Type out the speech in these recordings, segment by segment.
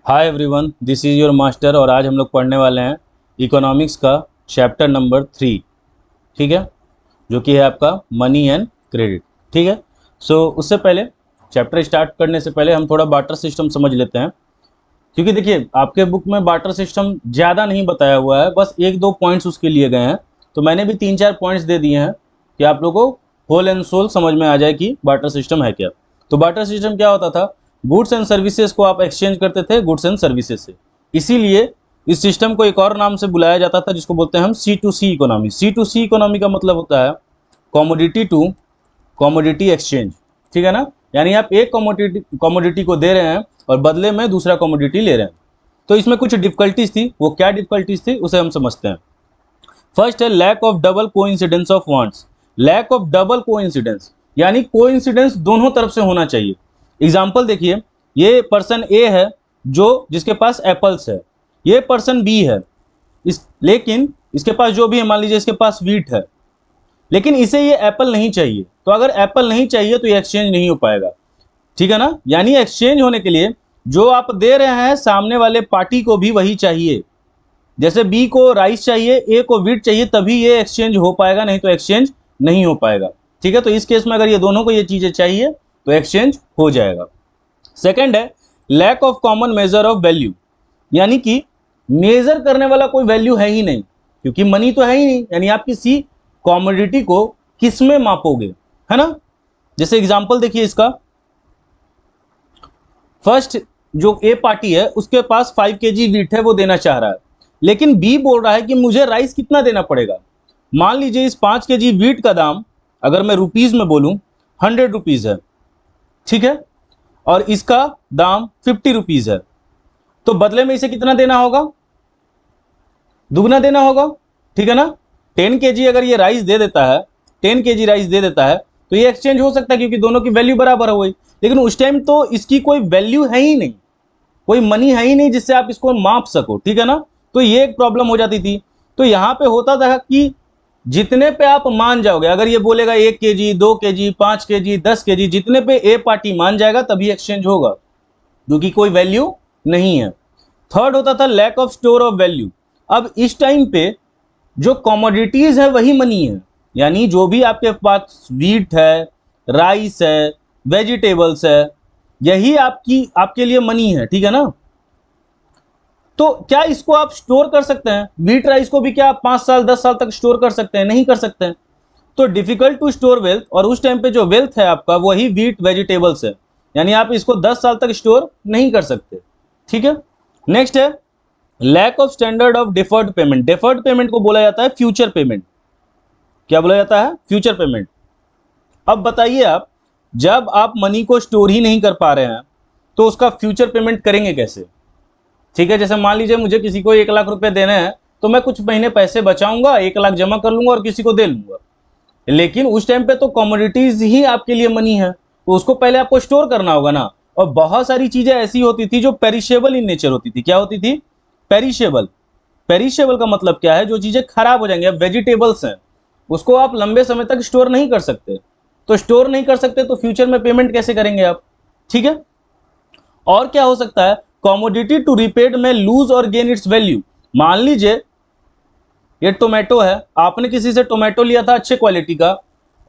Hi everyone, this is your master और आज हम लोग पढ़ने वाले हैं इकोनॉमिक्स का चैप्टर नंबर 3। ठीक है, जो कि है आपका मनी एंड क्रेडिट। ठीक है, उससे पहले चैप्टर स्टार्ट करने से पहले हम थोड़ा बार्टर सिस्टम समझ लेते हैं, क्योंकि देखिए आपके बुक में बार्टर सिस्टम ज़्यादा नहीं बताया हुआ है, बस एक दो पॉइंट्स उसके लिए गए हैं। तो मैंने भी 3-4 पॉइंट्स दे दिए हैं कि आप लोगों को होल एंड सोल समझ में आ जाए कि बार्टर सिस्टम है क्या। तो बार्टर सिस्टम क्या होता था? गुड्स एंड सर्विसेज को आप एक्सचेंज करते थे गुड्स एंड सर्विसेज से। इसीलिए इस सिस्टम को एक और नाम से बुलाया जाता था, जिसको बोलते हैं हम C2C इकोनॉमी। C2C इकोनॉमी का मतलब होता है कॉमोडिटी टू कॉमोडिटी एक्सचेंज। ठीक है ना, यानी आप एक कॉमोडिटी को दे रहे हैं और बदले में दूसरा कॉमोडिटी ले रहे हैं। तो इसमें कुछ डिफिकल्टीज थी, वो क्या डिफिकल्टीज थी उसे हम समझते हैं। फर्स्ट है lack of double coincidence of wants. Lack of double coincidence यानी कोइंसिडेंस दोनों तरफ से होना चाहिए। एग्जाम्पल देखिए, ये पर्सन ए है जो जिसके पास एप्पल्स है, ये पर्सन बी है लेकिन इसके पास जो भी है, मान लीजिए इसके पास वीट है, लेकिन इसे ये एप्पल नहीं चाहिए। तो अगर एप्पल नहीं चाहिए तो ये एक्सचेंज नहीं हो पाएगा। ठीक है ना, यानी एक्सचेंज होने के लिए जो आप दे रहे हैं सामने वाले पार्टी को भी वही चाहिए। जैसे बी को राइस चाहिए, ए को वीट चाहिए, तभी ये एक्सचेंज हो पाएगा, नहीं तो एक्सचेंज नहीं हो पाएगा। ठीक है, तो इस केस में अगर ये दोनों को ये चीजें चाहिए तो एक्सचेंज हो जाएगा। सेकंड है lack of common measure of value, यानी कि मेजर करने वाला कोई वैल्यू है ही नहीं, क्योंकि मनी तो है ही नहीं, यानी आप किसी कॉमोडिटी को किस में मापोगे, है ना। जैसे एग्जांपल देखिए इसका, फर्स्ट जो ए पार्टी है उसके पास 5 kg वीट है, वो देना चाह रहा है, लेकिन बी बोल रहा है कि मुझे राइस कितना देना पड़ेगा। मान लीजिए इस 5 kg वीट का दाम, अगर मैं रुपीज में बोलूं, 100 रुपीज है। ठीक है, और इसका दाम 50 रुपीज है, तो बदले में इसे कितना देना होगा? दुगना देना होगा। ठीक है ना, 10 kg अगर ये राइस दे देता है, 10 kg राइस दे देता है, तो ये एक्सचेंज हो सकता है क्योंकि दोनों की वैल्यू बराबर है वही। लेकिन उस टाइम तो इसकी कोई वैल्यू है ही नहीं, कोई मनी है ही नहीं जिससे आप इसको माप सको। ठीक है ना, तो ये एक प्रॉब्लम हो जाती थी। तो यहां पे होता था कि जितने पे आप मान जाओगे, अगर ये बोलेगा 1 kg, 2 kg, 5 kg, 10 kg, जितने पे ए पार्टी मान जाएगा तभी एक्सचेंज होगा, क्योंकि कोई वैल्यू नहीं है। थर्ड होता था lack of store of value. अब इस टाइम पे जो कमोडिटीज है वही मनी है, यानी जो भी आपके पास वीट है, राइस है, वेजिटेबल्स है, यही आपके लिए मनी है। ठीक है ना, तो क्या इसको आप स्टोर कर सकते हैं? वीट राइस को भी क्या आप 5 साल 10 साल तक स्टोर कर सकते हैं? नहीं कर सकते हैं। तो डिफिकल्ट टू स्टोर वेल्थ, और उस टाइम पे जो वेल्थ है आपका वही वीट वेजिटेबल्स है, यानी आप इसको 10 साल तक स्टोर नहीं कर सकते। ठीक है, नेक्स्ट है lack of standard of deferred payment. Deferred payment को बोला जाता है फ्यूचर पेमेंट। क्या बोला जाता है? Future payment. अब बताइए आप, जब आप मनी को स्टोर ही नहीं कर पा रहे हैं तो उसका फ्यूचर पेमेंट करेंगे कैसे? ठीक है, जैसे मान लीजिए मुझे किसी को 1 लाख रुपए देने हैं, तो मैं कुछ महीने पैसे बचाऊंगा, 1 लाख जमा कर लूंगा और किसी को दे लूंगा। लेकिन उस टाइम पे तो कमोडिटीज ही आपके लिए मनी है, तो उसको पहले आपको स्टोर करना होगा ना। और बहुत सारी चीजें ऐसी होती थी जो पेरिशेबल इन नेचर होती थी। क्या होती थी? पेरिशेबल। पेरिशेबल का मतलब क्या है? जो चीजें खराब हो जाएंगी। अब वेजिटेबल्स हैं, उसको आप लंबे समय तक स्टोर नहीं कर सकते, तो स्टोर नहीं कर सकते तो फ्यूचर में पेमेंट कैसे करेंगे आप? ठीक है, और क्या हो सकता है? कॉमोडिटी टू रिपेड में लूज और गेन इट्स वैल्यू। मान लीजिए ये टोमेटो है, आपने किसी से टोमेटो लिया था अच्छे क्वालिटी का,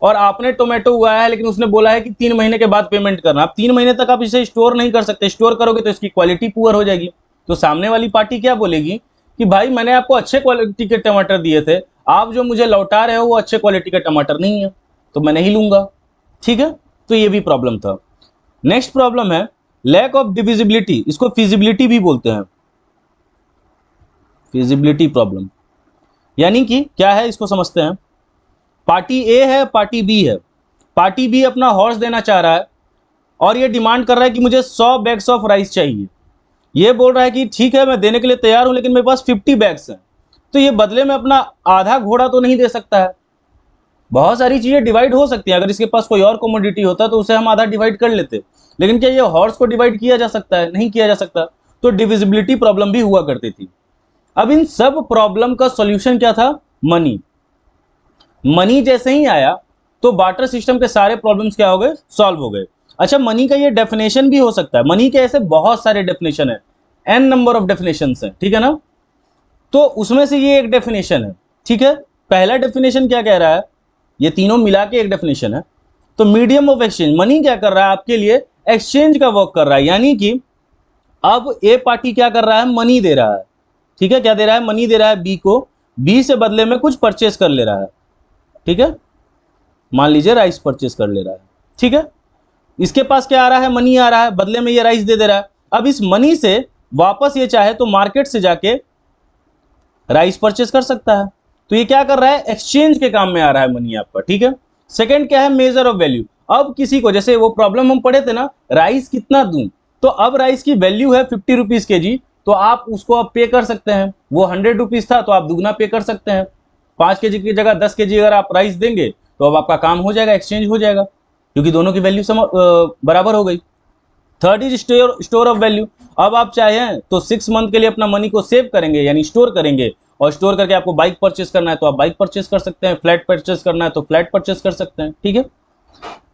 और आपने टोमेटो उगाया है, लेकिन उसने बोला है कि 3 महीने के बाद पेमेंट करना। अब 3 महीने तक आप इसे स्टोर नहीं कर सकते, स्टोर करोगे तो इसकी क्वालिटी पुअर हो जाएगी। तो सामने वाली पार्टी क्या बोलेगी कि भाई मैंने आपको अच्छे क्वालिटी के टमाटर दिए थे, आप जो मुझे लौटा रहे हो वो अच्छे क्वालिटी का टमाटर नहीं है, तो मैं नहीं लूंगा। ठीक है, तो ये भी प्रॉब्लम था। नेक्स्ट प्रॉब्लम है लैक ऑफ डिविजिबिलिटी। इसको फिजिबिलिटी भी बोलते हैं, फिजिबिलिटी प्रॉब्लम। यानी कि क्या है, इसको समझते हैं। पार्टी ए है, पार्टी बी है। पार्टी बी अपना हॉर्स देना चाह रहा है और ये डिमांड कर रहा है कि मुझे 100 बैग्स ऑफ राइस चाहिए। ये बोल रहा है कि ठीक है मैं देने के लिए तैयार हूं, लेकिन मेरे पास 50 बैग्स हैं। तो ये बदले में अपना आधा घोड़ा तो नहीं दे सकता है। बहुत सारी चीजें डिवाइड हो सकती हैं, अगर इसके पास कोई और कमोडिटी होता तो उसे हम आधा डिवाइड कर लेते, लेकिन क्या ये हॉर्स को डिवाइड किया जा सकता है? नहीं किया जा सकता। तो डिविजिबिलिटी प्रॉब्लम भी हुआ करती थी। अब इन सब प्रॉब्लम का सॉल्यूशन क्या था? मनी। मनी जैसे ही आया तो बार्टर सिस्टम के सारे प्रॉब्लम्स क्या हो गए? सॉल्व हो गए। अच्छा, मनी का ये डेफिनेशन भी हो सकता है। मनी के ऐसे बहुत सारे डेफिनेशन है। एन नंबर ऑफ डेफिनेशंस हैं, ठीक है ना। तो उसमें से ये एक डेफिनेशन है, ठीक है। पहला डेफिनेशन क्या कह रहा है, ये तीनों मिला के एक डेफिनेशन है। तो मीडियम ऑफ एक्सचेंज, मनी क्या कर रहा है आपके लिए, एक्सचेंज का वर्क कर रहा है, यानी कि अब ए पार्टी क्या कर रहा है, मनी दे रहा है, ठीक है। क्या दे रहा है, मनी दे रहा है बी को, बी से बदले में कुछ परचेस कर ले रहा है, ठीक है। मान लीजिए राइस परचेस कर ले रहा है, ठीक है। इसके पास क्या आ रहा है, मनी आ रहा है, बदले में ये राइस दे दे रहा है। अब इस मनी से वापस ये चाहे तो मार्केट से जाके राइस परचेस कर सकता है। तो ये क्या कर रहा है, एक्सचेंज के काम में आ रहा है मनी आपका, ठीक है। सेकंड क्या है, मेजर ऑफ वैल्यू। अब किसी को, जैसे वो प्रॉब्लम हम पढ़े थे ना, राइस कितना दूं, तो अब राइस की वैल्यू है 50 रुपीज के जी, तो आप उसको अब पे कर सकते हैं। वो 100 रुपीज था तो आप दुगना पे कर सकते हैं। 5 के जी की जगह 10 के जी अगर आप राइस देंगे तो अब आपका काम हो जाएगा, एक्सचेंज हो जाएगा, क्योंकि दोनों की वैल्यू बराबर हो गई। Third is store of value. अब आप चाहें तो 6 मंथ के लिए अपना मनी को सेव करेंगे, यानी स्टोर करेंगे, और स्टोर करके आपको बाइक परचेस करना है तो आप बाइक परचेस कर सकते हैं, फ्लैट परचेस करना है तो फ्लैट परचेस कर सकते हैं, ठीक है।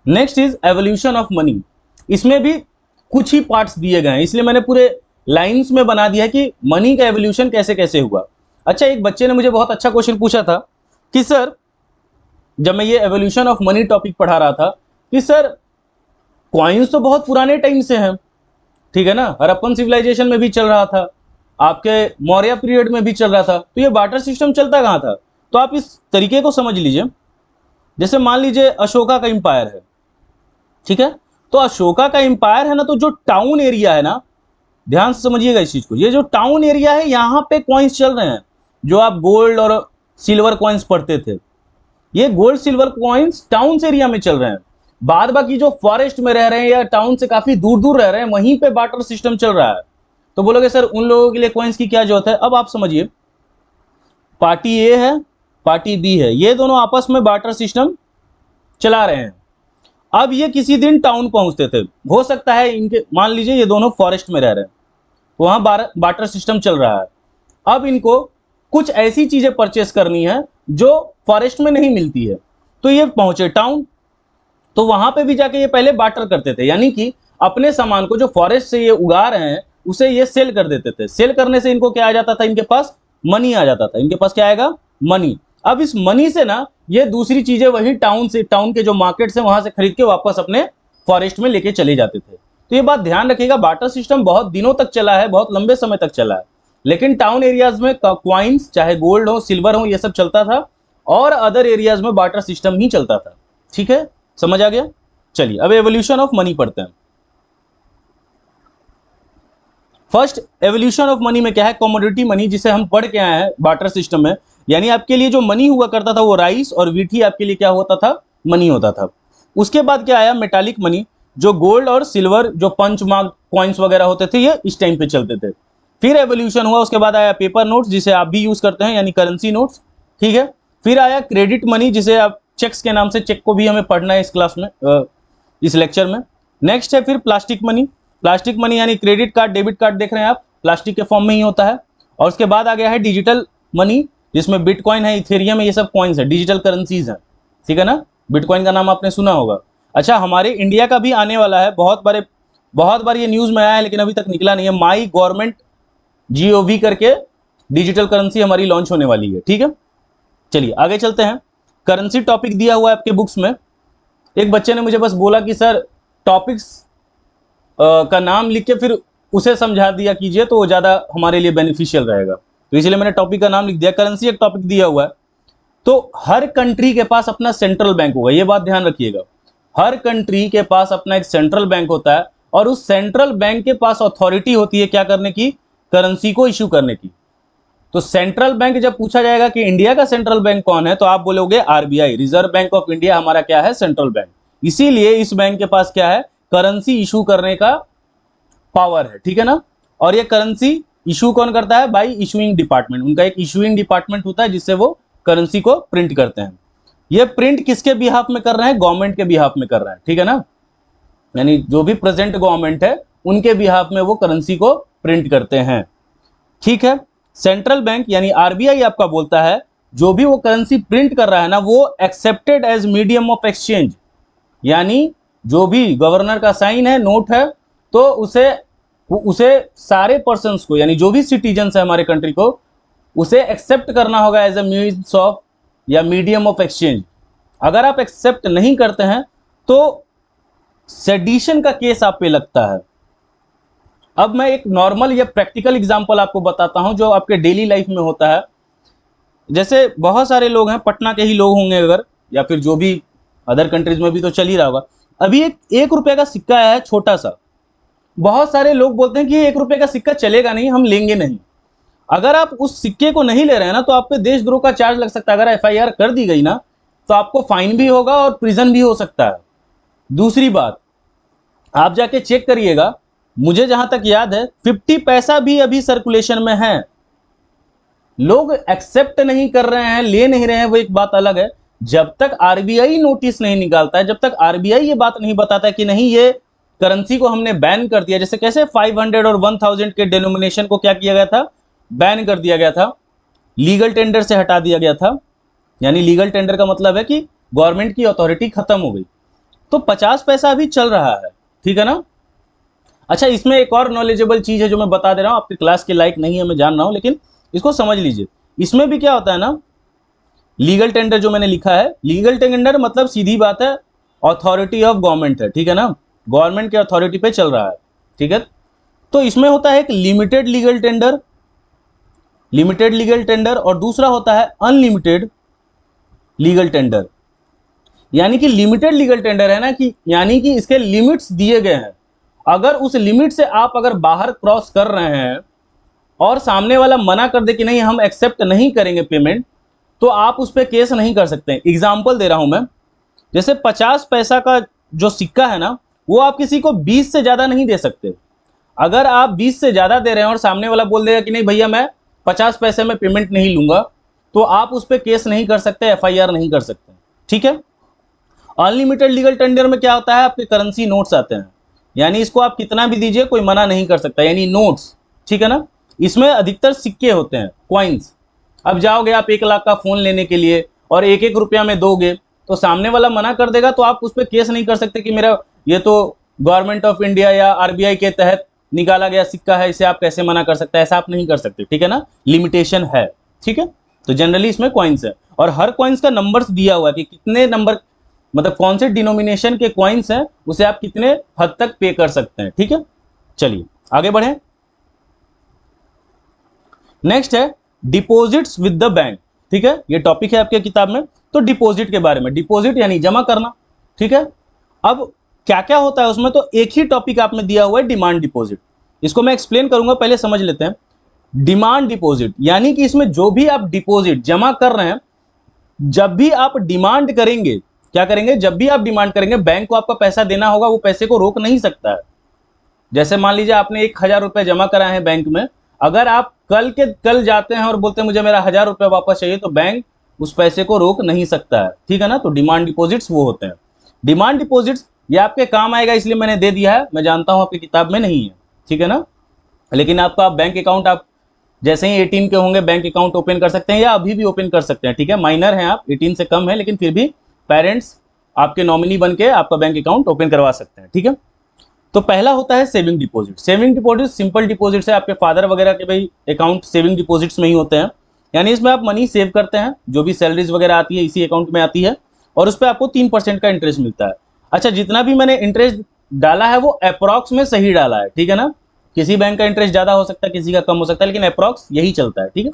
Next is evolution of money. इसमें भी कुछ ही पार्ट्स दिए गए हैं, इसलिए मैंने पूरे लाइंस में बना दिया है कि मनी का एवोल्यूशन कैसे कैसे हुआ। अच्छा, एक बच्चे ने मुझे बहुत अच्छा क्वेश्चन पूछा था कि सर, जब मैं ये एवोल्यूशन ऑफ मनी टॉपिक पढ़ा रहा था, कि सर कॉइन्स तो बहुत पुराने टाइम से हैं, ठीक है ना, हड़प्पन सिविलाइजेशन में भी चल रहा था, आपके मौर्य पीरियड में भी चल रहा था, तो ये बार्टर सिस्टम चलता कहाँ था। तो आप इस तरीके को समझ लीजिए, जैसे मान लीजिए अशोका का इंपायर है, ठीक है। तो अशोका का इंपायर है ना, तो जो टाउन एरिया है ना, ध्यान से समझिएगा इस चीज को, ये जो टाउन एरिया है यहाँ पे कॉइन्स चल रहे हैं, जो आप गोल्ड और सिल्वर कॉइन्स पढ़ते थे, ये gold silver coins town area में चल रहे हैं। बाद बाकी जो फॉरेस्ट में रह रहे हैं या टाउन से काफी दूर दूर रह रहे हैं, वहीं पे बार्टर सिस्टम चल रहा है। तो बोलोगे सर उन लोगों के लिए कॉइन्स की क्या जरूरत है। अब आप समझिए, पार्टी ए है, पार्टी बी है, ये दोनों आपस में बार्टर सिस्टम चला रहे हैं। अब ये किसी दिन टाउन पहुंचते थे, हो सकता है इनके, मान लीजिए ये दोनों फॉरेस्ट में रह रहे हैं, वहां बार्टर सिस्टम चल रहा है। अब इनको कुछ ऐसी चीजें परचेस करनी है जो फॉरेस्ट में नहीं मिलती है, तो ये पहुंचे टाउन, तो वहां पे भी जाके ये पहले बार्टर करते थे, यानी कि अपने सामान को जो फॉरेस्ट से ये उगा रहे हैं उसे ये सेल कर देते थे। सेल करने से इनको क्या आ जाता था, इनके पास मनी आ जाता था, इनके पास क्या आएगा, मनी। अब इस मनी से ना ये दूसरी चीजें वही टाउन से, टाउन के जो मार्केट से, वहां से खरीद के वापस अपने फॉरेस्ट में लेके चले जाते थे। तो ये बात ध्यान रखिएगा, बार्टर सिस्टम बहुत दिनों तक चला है, बहुत लंबे समय तक चला है, लेकिन टाउन एरियाज में क्वाइंस, चाहे गोल्ड हो सिल्वर हो, ये सब चलता था, और अदर एरियाज में बार्टर सिस्टम ही चलता था, ठीक है, समझ आ गया। चलिए अब एवोल्यूशन ऑफ मनी पढ़ते हैं। फर्स्ट एवोल्यूशन ऑफ मनी में क्या है, कमोडिटी मनी, जिसे हम पढ़ के आए हैं बार्टर सिस्टम में, यानी आपके लिए जो मनी हुआ करता था वो राइस और वीट ही आपके लिए क्या होता था, मनी होता था। उसके बाद क्या आया, मेटालिक मनी, जो गोल्ड और सिल्वर, जो पंच मार्क कॉइन्स वगैरह होते थे, ये इस टाइम पे चलते थे। फिर एवोल्यूशन हुआ, उसके बाद आया पेपर नोट्स, जिसे आप भी यूज करते हैं, यानी करेंसी नोट्स, ठीक है। फिर आया क्रेडिट मनी, जिसे आप चेक्स के नाम से, चेक को भी हमें पढ़ना है इस क्लास में, इस लेक्चर में। नेक्स्ट है फिर प्लास्टिक मनी, प्लास्टिक मनी यानी क्रेडिट कार्ड, डेबिट कार्ड देख रहे हैं आप, प्लास्टिक के फॉर्म में ही होता है। और उसके बाद आ गया है डिजिटल मनी, जिसमें बिटकॉइन है, इथेरियम है, ये सब कॉइन्स है, डिजिटल करेंसीज है, ठीक है ना। बिटकॉइन का नाम आपने सुना होगा। अच्छा, हमारे इंडिया का भी आने वाला है, बहुत बार ये न्यूज में आया है, लेकिन अभी तक निकला नहीं है, माई गवर्नमेंट GOV करके डिजिटल करेंसी हमारी लॉन्च होने वाली है, ठीक है। चलिए आगे चलते हैं। करेंसी टॉपिक दिया हुआ है आपके बुक्स में। एक बच्चे ने मुझे बस बोला कि सर टॉपिक्स का नाम लिख के फिर उसे समझा दिया कीजिए, तो वो ज़्यादा हमारे लिए बेनिफिशियल रहेगा, तो इसलिए मैंने टॉपिक का नाम लिख दिया। करेंसी एक टॉपिक दिया हुआ है, तो हर कंट्री के पास अपना सेंट्रल बैंक होगा, ये बात ध्यान रखिएगा। हर कंट्री के पास अपना एक सेंट्रल बैंक होता है, और उस सेंट्रल बैंक के पास अथॉरिटी होती है क्या करने की, करेंसी को इश्यू करने की। तो सेंट्रल बैंक जब पूछा जाएगा कि इंडिया का सेंट्रल बैंक कौन है, तो आप बोलोगे RBI, reserve bank of India हमारा क्या है, सेंट्रल बैंक। इसीलिए इस बैंक के पास क्या है, करेंसी इशू करने का पावर है, ठीक है ना। और ये करेंसी इशू कौन करता है, बाई इशूइंग डिपार्टमेंट, उनका एक इशूइंग डिपार्टमेंट होता है जिससे वो करेंसी को प्रिंट करते हैं। ये प्रिंट किसके बिहाफ में कर रहे हैं, गवर्नमेंट के बिहाफ में कर रहे हैं, ठीक है ना, यानी जो भी प्रेजेंट गवर्नमेंट है उनके बिहाफ में वो करेंसी को प्रिंट करते हैं, ठीक है। सेंट्रल बैंक यानी RBI आपका बोलता है जो भी वो करेंसी प्रिंट कर रहा है ना, वो accepted as medium of exchange, यानी जो भी गवर्नर का साइन है, नोट है, तो उसे वो उसे सारे पर्सन्स को, यानी जो भी सिटीजन्स है हमारे कंट्री को, उसे एक्सेप्ट करना होगा एज अ मीन्स ऑफ या मीडियम ऑफ एक्सचेंज। अगर आप एक्सेप्ट नहीं करते हैं तो सेडिशन का केस आप पे लगता है। अब मैं एक नॉर्मल या प्रैक्टिकल एग्जांपल आपको बताता हूं जो आपके डेली लाइफ में होता है। जैसे बहुत सारे लोग हैं, पटना के ही लोग होंगे अगर, या फिर जो भी अदर कंट्रीज में भी तो चल ही रहा होगा। अभी एक रुपए का सिक्का है छोटा सा, बहुत सारे लोग बोलते हैं कि 1 रुपए का सिक्का चलेगा नहीं, हम लेंगे नहीं। अगर आप उस सिक्के को नहीं ले रहे हैं ना तो आप पे देशद्रोह का चार्ज लग सकता है। अगर एफआईआर कर दी गई ना तो आपको फाइन भी होगा और प्रिजन भी हो सकता है। दूसरी बात, आप जाके चेक करिएगा, मुझे जहां तक याद है 50 पैसा भी अभी सर्कुलेशन में है। लोग एक्सेप्ट नहीं कर रहे हैं, ले नहीं रहे हैं, वो एक बात अलग है। जब तक आरबीआई नोटिस नहीं निकालता है, जब तक आरबीआई ये बात नहीं बताता है कि नहीं ये करेंसी को हमने बैन कर दिया, जैसे कैसे 500 और 1000 के डिनोमिनेशन को क्या किया गया था, बैन कर दिया गया था, लीगल टेंडर से हटा दिया गया था। यानी लीगल टेंडर का मतलब है कि गवर्नमेंट की अथॉरिटी खत्म हो गई। तो 50 पैसा अभी चल रहा है, ठीक है ना। अच्छा, इसमें एक और नॉलेजेबल चीज है जो मैं बता दे रहा हूं, आपकी क्लास के लायक नहीं है मैं जान रहा हूं, लेकिन इसको समझ लीजिए। इसमें भी क्या होता है ना, लीगल टेंडर जो मैंने लिखा है, लीगल टेंडर मतलब सीधी बात है अथॉरिटी ऑफ गवर्नमेंट है, ठीक है ना, गवर्नमेंट के अथॉरिटी पे चल रहा है, ठीक है। तो इसमें होता है एक लिमिटेड लीगल टेंडर और दूसरा होता है अनलिमिटेड लीगल टेंडर। यानी कि लिमिटेड लीगल टेंडर है ना कि यानी कि इसके लिमिट्स दिए गए हैं। अगर उस लिमिट से आप अगर बाहर क्रॉस कर रहे हैं और सामने वाला मना कर दे कि नहीं हम एक्सेप्ट नहीं करेंगे पेमेंट, तो आप उस पर केस नहीं कर सकते। एग्जाम्पल दे रहा हूं मैं, जैसे 50 पैसा का जो सिक्का है ना, वो आप किसी को 20 से ज्यादा नहीं दे सकते। अगर आप 20 से ज्यादा दे रहे हैं और सामने वाला बोल देगा कि नहीं भैया मैं 50 पैसे में पेमेंट नहीं लूंगा, तो आप उस पर केस नहीं कर सकते, एफआईआर नहीं कर सकते, ठीक है। अनलिमिटेड लीगल टेंडर में क्या होता है, आपके करेंसी नोट्स आते हैं, यानी इसको आप कितना भी दीजिए कोई मना नहीं कर सकता, यानी नोट्स, ठीक है ना। इसमें अधिकतर सिक्के होते हैं, क्वाइंस। अब जाओगे आप 1 लाख का फोन लेने के लिए और 1-1 रुपया में दोगे तो सामने वाला मना कर देगा, तो आप उस पर केस नहीं कर सकते कि मेरा ये तो गवर्नमेंट ऑफ इंडिया या आरबीआई के तहत निकाला गया सिक्का है, इसे आप कैसे मना कर सकते हैं, ऐसा आप नहीं कर सकते, ठीक है ना, लिमिटेशन है, ठीक है। तो जनरली इसमें क्वाइंस है और हर क्वाइंस का नंबर्स दिया हुआ है कि कितने नंबर, मतलब कौन से डिनोमिनेशन के क्वाइंस हैं, उसे आप कितने हद तक पे कर सकते हैं, ठीक है। चलिए आगे बढ़ें। नेक्स्ट है डिपॉजिट्स विद द बैंक, ठीक है, ये टॉपिक है आपके किताब में। तो डिपॉजिट के बारे में, डिपॉजिट यानी जमा करना, ठीक है। अब क्या क्या होता है उसमें, तो एक ही टॉपिक आप में दिया हुआ है डिमांड डिपॉजिट। इसको मैं एक्सप्लेन करूंगा, पहले समझ लेते हैं। डिमांड डिपॉजिट यानी कि इसमें जो भी आप डिपॉजिट जमा कर रहे हैं, जब भी आप डिमांड करेंगे, क्या करेंगे, जब भी आप डिमांड करेंगे बैंक को आपका पैसा देना होगा, वो पैसे को रोक नहीं सकता है। जैसे मान लीजिए आपने 1000 रुपए जमा कराए हैं बैंक में, अगर आप कल के कल जाते हैं और बोलते हैं मुझे मेरा 1000 रुपये वापस चाहिए, तो बैंक उस पैसे को रोक नहीं सकता है, ठीक है ना। तो डिमांड डिपॉजिट्स वो होते हैं। डिमांड डिपॉजिट्स ये आपके काम आएगा इसलिए मैंने दे दिया है, मैं जानता हूं आपकी किताब में नहीं है, ठीक है ना, लेकिन आपका बैंक अकाउंट आप जैसे ही 18 के होंगे बैंक अकाउंट ओपन कर सकते हैं या अभी भी ओपन कर सकते हैं, ठीक है। माइनर हैं आप, 18 से कम है, लेकिन फिर भी पेरेंट्स आपके नॉमिनी बन के आपका बैंक अकाउंट ओपन करवा सकते हैं, ठीक है। तो पहला होता है saving deposit. Saving deposit simple deposit है, आपके फादर वगैरह के भाई अकाउंट सेविंग डिपॉजिट्स में ही होते हैं। यानी इसमें आप मनी सेव करते हैं, जो भी सैलरीज वगैरह आती है इसी अकाउंट में आती है और उस पर आपको 3% का इंटरेस्ट मिलता है। अच्छा, जितना भी मैंने इंटरेस्ट डाला है वो अप्रॉक्स में सही डाला है, ठीक है ना। किसी बैंक का इंटरेस्ट ज्यादा हो सकता है, किसी का कम हो सकता है, लेकिन अप्रॉक्स यही चलता है, ठीक है।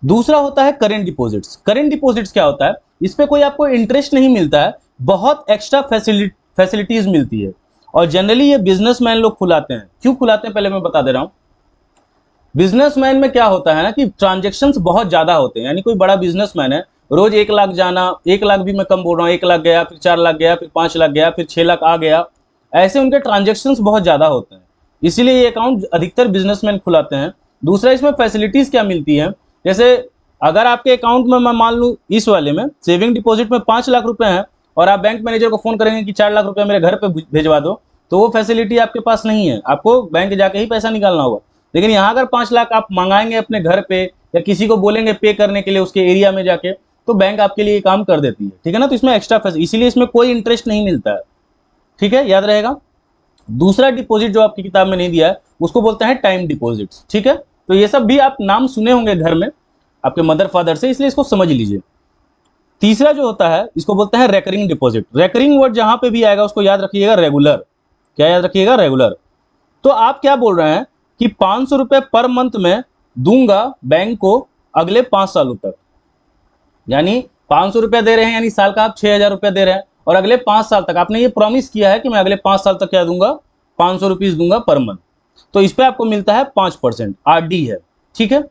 दूसरा होता है करेंट डिपॉजिट्स। करेंट डिपॉजिट्स क्या होता है, इस पे कोई आपको इंटरेस्ट नहीं मिलता है, बहुत एक्स्ट्रा फैसिलिटीज मिलती है और जनरली ये बिजनेसमैन लोग खुलाते हैं। क्यों खुलाते हैं पहले मैं बता दे रहा हूं। बिजनेसमैन में क्या होता है ना कि ट्रांजेक्शन्स बहुत ज्यादा होते हैं, यानी कोई बड़ा बिजनेसमैन है, रोज 1 लाख जाना, 1 लाख भी मैं कम बोल रहा हूँ, 1 लाख गया, फिर 4 लाख गया, फिर 5 लाख गया, फिर 6 लाख आ गया, ऐसे उनके ट्रांजेक्शन्स बहुत ज्यादा होते हैं, इसीलिए ये अकाउंट अधिकतर बिजनेसमैन खुलाते हैं। दूसरा, इसमें फैसिलिटीज क्या मिलती है, जैसे अगर आपके अकाउंट में मैं मान लूँ इस वाले में सेविंग डिपॉजिट में 5 लाख रुपए हैं और आप बैंक मैनेजर को फोन करेंगे कि 4 लाख रुपए मेरे घर पे भेजवा दो, तो वो फैसिलिटी आपके पास नहीं है, आपको बैंक जाके ही पैसा निकालना होगा। लेकिन यहाँ अगर 5 लाख आप मंगाएंगे अपने घर पे या किसी को बोलेंगे पे करने के लिए उसके एरिया में जाके, तो बैंक आपके लिए काम कर देती है, ठीक है ना। तो इसमें एक्स्ट्रा फैसिलिटी, इसीलिए इसमें कोई इंटरेस्ट नहीं मिलता है, ठीक है, याद रहेगा। दूसरा डिपॉजिट जो आपकी किताब में नहीं दिया है उसको बोलते हैं टाइम डिपॉजिट्स, ठीक है। तो ये सब भी आप नाम सुने होंगे घर में आपके मदर फादर से, इसलिए इसको समझ लीजिए। तीसरा जो होता है इसको बोलते हैं रेकरिंग डिपॉजिट। रेकरिंग वर्ड जहां पे भी आएगा उसको याद रखिएगा रेगुलर। क्या याद रखिएगा? रेगुलर। तो आप क्या बोल रहे हैं कि 500 रुपए पर मंथ में दूंगा बैंक को अगले 5 सालों तक, यानी 500 रुपया दे रहे हैं, यानी साल का आप 6,000 रुपया दे रहे हैं, और अगले 5 साल तक आपने ये प्रॉमिस किया है कि मैं अगले 5 साल तक क्या दूंगा, 500 रुपीज दूंगा पर मंथ। तो इस पे आपको मिलता है 5%, आरडी है, ठीक है।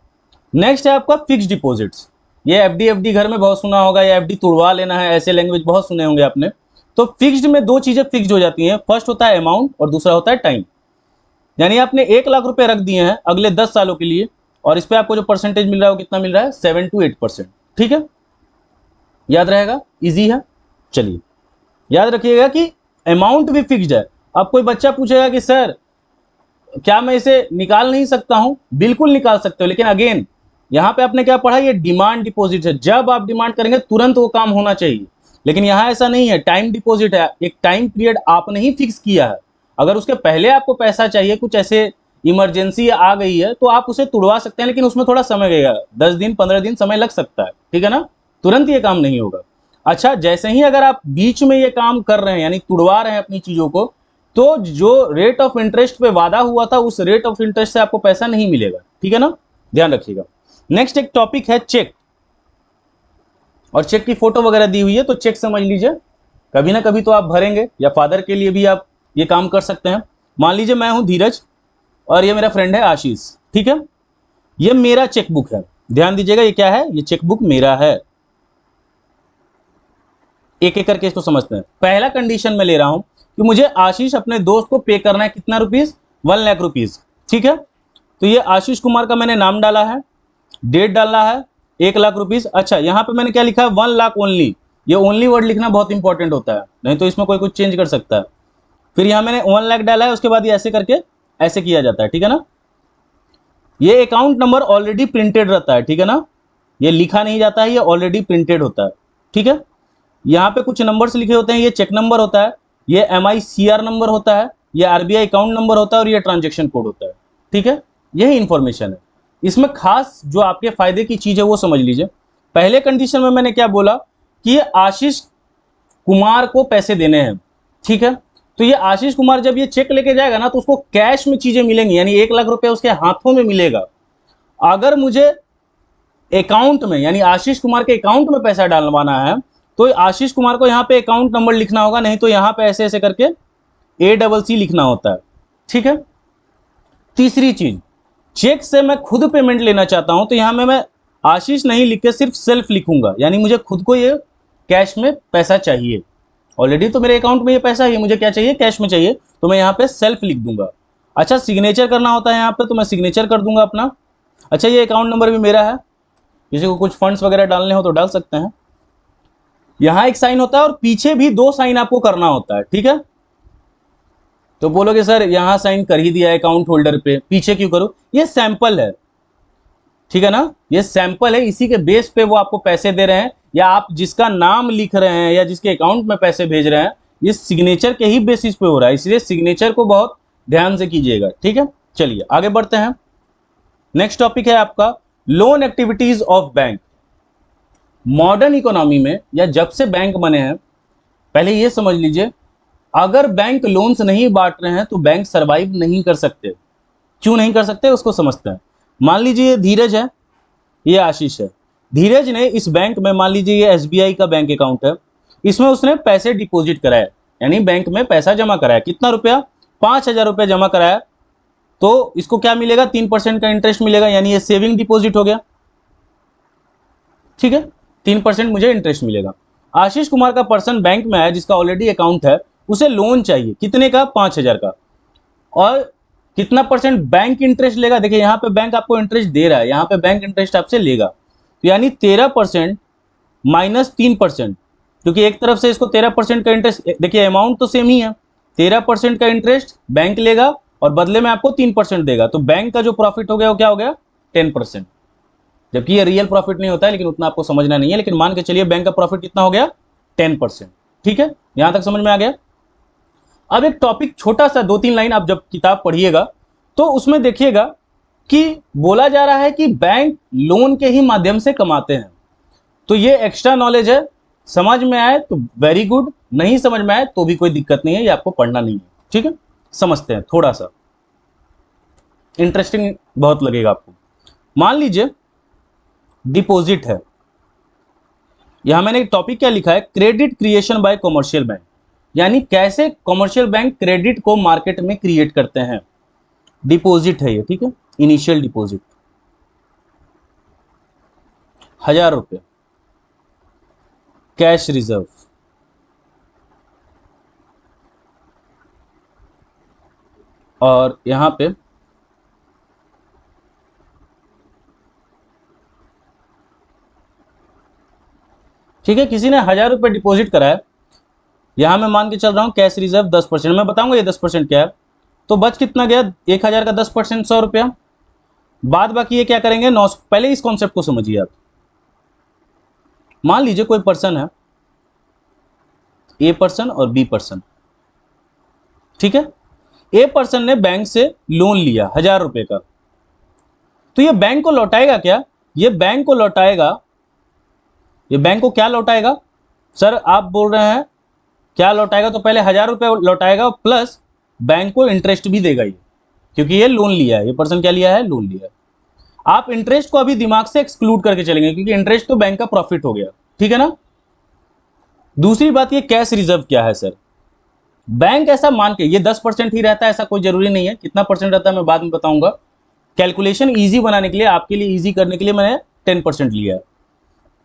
नेक्स्ट है आपका फिक्स डिपॉजिट्स। ये एफडी घर में बहुत सुना होगा, या एफडी तुड़वा लेना है, ऐसे लैंग्वेज बहुत सुने होंगे आपने। तो फिक्स्ड में दो चीजें फिक्स्ड हो जाती हैं, फर्स्ट होता है अमाउंट और दूसरा होता है टाइम। यानी आपने 1 लाख रुपए रख दिए हैं अगले 10 सालों के लिए, और इस पे आपको जो परसेंटेज मिल रहा है वो कितना मिल रहा है, 7 to 8%, ठीक है। याद रहेगा, इजी है। चलिए याद रखिएगा कि अमाउंट भी फिक्स्ड है। अब कोई बच्चा पूछेगा कि सर क्या मैं इसे निकाल नहीं सकता हूं? बिल्कुल निकाल सकते हो, लेकिन अगेन यहां पे आपने क्या पढ़ा, ये डिमांड डिपॉजिट है। जब आप डिमांड करेंगे तुरंत वो काम होना चाहिए, लेकिन यहां ऐसा नहीं है, टाइम डिपॉजिट है, एक टाइम पीरियड आपने ही फिक्स किया है। अगर उसके पहले आपको पैसा चाहिए, कुछ ऐसे इमरजेंसी आ गई है, तो आप उसे तुड़वा सकते हैं, लेकिन उसमें थोड़ा समय लगेगा, 10 दिन 15 दिन समय लग सकता है, ठीक है ना। तुरंत ये काम नहीं होगा। अच्छा, जैसे ही अगर आप बीच में ये काम कर रहे हैं, यानी तुड़वा रहे हैं अपनी चीजों को, तो जो रेट ऑफ इंटरेस्ट पे वादा हुआ था उस रेट ऑफ इंटरेस्ट से आपको पैसा नहीं मिलेगा, ठीक है ना, ध्यान रखिएगा। नेक्स्ट एक टॉपिक है चेक, और चेक की फोटो वगैरह दी हुई है, तो चेक समझ लीजिए, कभी ना कभी तो आप भरेंगे, या फादर के लिए भी आप ये काम कर सकते हैं। मान लीजिए मैं हूं धीरज और ये मेरा फ्रेंड है आशीष, ठीक है। ये मेरा चेकबुक है, ध्यान दीजिएगा, ये क्या है, ये चेकबुक मेरा है। एक एक करके इसको समझते हैं। पहला कंडीशन में ले रहा हूं कि मुझे आशीष अपने दोस्त को पे करना है कितना रुपीस, 1 लाख रुपीस, ठीक है। तो ये आशीष कुमार का मैंने नाम डाला है, डेट डालना है, 1 लाख रुपीस। अच्छा, यहां पे मैंने क्या लिखा है, 1 लाख ओनली। ये ओनली वर्ड लिखना बहुत इंपॉर्टेंट होता है, नहीं तो इसमें कोई कुछ चेंज कर सकता है। फिर यहां मैंने 1 लाख डाला है, उसके बाद ये ऐसे करके ऐसे किया जाता है, ठीक है ना। ये अकाउंट नंबर ऑलरेडी प्रिंटेड रहता है, ठीक है ना, ये लिखा नहीं जाता है, ये ऑलरेडी प्रिंटेड होता है, ठीक है। यहाँ पे कुछ नंबर्स लिखे होते हैं, ये चेक नंबर होता है, ये MICR नंबर होता है, ये RBI अकाउंट नंबर होता है, और ये ट्रांजेक्शन कोड होता है, ठीक है। यही इंफॉर्मेशन है। इसमें खास जो आपके फायदे की चीज है वो समझ लीजिए। पहले कंडीशन में मैंने क्या बोला कि ये आशीष कुमार को पैसे देने हैं, ठीक है। तो ये आशीष कुमार जब ये चेक लेके जाएगा ना, तो उसको कैश में चीजें मिलेंगी, यानी 1 लाख रुपए उसके हाथों में मिलेगा। अगर मुझे अकाउंट में, यानी आशीष कुमार के अकाउंट में पैसा डालवाना है, तो आशीष कुमार को यहाँ पे अकाउंट नंबर लिखना होगा, नहीं तो यहाँ पे ऐसे ऐसे करके ACC लिखना होता है, ठीक है। तीसरी चीज, चेक से मैं खुद पेमेंट लेना चाहता हूं, तो यहां में मैं आशीष नहीं लिख के सिर्फ सेल्फ लिखूंगा, यानी मुझे खुद को ये कैश में पैसा चाहिए। ऑलरेडी तो मेरे अकाउंट में ये पैसा है, मुझे क्या चाहिए, कैश में चाहिए, तो मैं यहाँ पे सेल्फ लिख दूंगा। अच्छा, सिग्नेचर करना होता है यहाँ पे, तो मैं सिग्नेचर कर दूंगा अपना। अच्छा, ये अकाउंट नंबर भी मेरा है, किसी को कुछ फंड्स वगैरह डालने हो तो डाल सकते हैं। यहां एक साइन होता है और पीछे भी 2 साइन आपको करना होता है, ठीक है। तो बोलोगे सर यहां साइन कर ही दिया है अकाउंट होल्डर पे, पीछे क्यों करूं? ये सैंपल है, ठीक है ना, ये सैंपल है, इसी के बेस पे वो आपको पैसे दे रहे हैं, या आप जिसका नाम लिख रहे हैं या जिसके अकाउंट में पैसे भेज रहे हैं, ये सिग्नेचर के ही बेसिस पे हो रहा है, इसलिए सिग्नेचर को बहुत ध्यान से कीजिएगा, ठीक है। चलिए आगे बढ़ते हैं। नेक्स्ट टॉपिक है आपका loan activities of bank. Modern economy में, या जब से बैंक बने हैं, पहले ये समझ लीजिए, अगर बैंक लोन्स नहीं बांट रहे हैं तो बैंक सरवाइव नहीं कर सकते। क्यों नहीं कर सकते उसको समझते हैं। मान लीजिए ये धीरज है, ये आशीष है। धीरज ने इस बैंक में, मान लीजिए ये SBI का बैंक अकाउंट है, इसमें उसने पैसे डिपॉजिट कराया, यानी बैंक में पैसा जमा कराया, कितना रुपया, 5,000 रुपया जमा कराया। तो इसको क्या मिलेगा, 3% का इंटरेस्ट मिलेगा, यानी ये सेविंग डिपॉजिट हो गया, ठीक है, 3% मुझे इंटरेस्ट मिलेगा। आशीष कुमार का पर्सन बैंक में है जिसका ऑलरेडी अकाउंट है, उसे लोन चाहिए, कितने का, 5,000 का, और कितना परसेंट बैंक इंटरेस्ट लेगा। देखिए यहाँ पे बैंक आपको इंटरेस्ट दे रहा है, यहाँ पे बैंक इंटरेस्ट आपसे लेगा, तो यानी 13% माइनस 3%, क्योंकि एक तरफ से इसको 13% का इंटरेस्ट, देखिए अमाउंट तो सेम ही है, 13% का इंटरेस्ट बैंक लेगा और बदले में आपको 3% देगा, तो बैंक का जो प्रॉफिट हो गया वो क्या हो गया, 10%। जबकि ये रियल प्रॉफिट नहीं होता है, लेकिन उतना आपको समझना नहीं है, लेकिन मान के चलिए बैंक का प्रॉफिट कितना हो गया, 10%, ठीक है, यहां तक समझ में आ गया। अब एक टॉपिक छोटा सा 2-3 लाइन आप जब किताब पढ़िएगा तो उसमें देखिएगा कि बोला जा रहा है कि बैंक लोन के ही माध्यम से कमाते हैं। तो ये एक्स्ट्रा नॉलेज है, समझ में आए तो वेरी गुड, नहीं समझ में आए तो भी कोई दिक्कत नहीं है, ये आपको पढ़ना नहीं है। ठीक है, समझते हैं, थोड़ा सा इंटरेस्टिंग बहुत लगेगा आपको। मान लीजिए डिपॉजिट है, यहां मैंने एक टॉपिक क्या लिखा है, credit creation bye commercial bank, यानी कैसे कॉमर्शियल बैंक क्रेडिट को मार्केट में क्रिएट करते हैं। डिपॉजिट है ये, ठीक है, इनिशियल डिपॉजिट 1000 रुपये, कैश रिजर्व, और यहां पे ठीक है, किसी ने 1000 रुपये डिपॉजिट कराया, यहां मैं मान के चल रहा हूं कैश रिजर्व 10%, मैं बताऊंगा ये 10% क्या है। तो बच कितना गया, 1000 का 10% 100 रुपया, बाद बाकी ये क्या करेंगे 900। पहले इस कॉन्सेप्ट को समझिए आप। मान लीजिए कोई पर्सन है, ए पर्सन और बी पर्सन, ठीक है। ए पर्सन ने बैंक से लोन लिया 1000 रुपए का, तो ये बैंक को लौटाएगा क्या, ये बैंक को लौटाएगा, ये बैंक को क्या लौटाएगा सर, आप बोल रहे हैं क्या लौटाएगा, तो पहले 1000 रुपये लौटाएगा प्लस बैंक को इंटरेस्ट भी देगा ये, क्योंकि ये लोन लिया है, ये पर्सन क्या लिया है, लोन लिया है। आप इंटरेस्ट को अभी दिमाग से एक्सक्लूड करके चलेंगे, क्योंकि इंटरेस्ट तो बैंक का प्रॉफिट हो गया, ठीक है ना। दूसरी बात, ये कैश रिजर्व क्या है सर, बैंक ऐसा मान के, ये 10% ही रहता है ऐसा कोई जरूरी नहीं है, कितना परसेंट रहता है मैं बाद में बताऊंगा। कैलकुलेशन ईजी बनाने के लिए, आपके लिए ईजी करने के लिए मैंने 10% लिया है।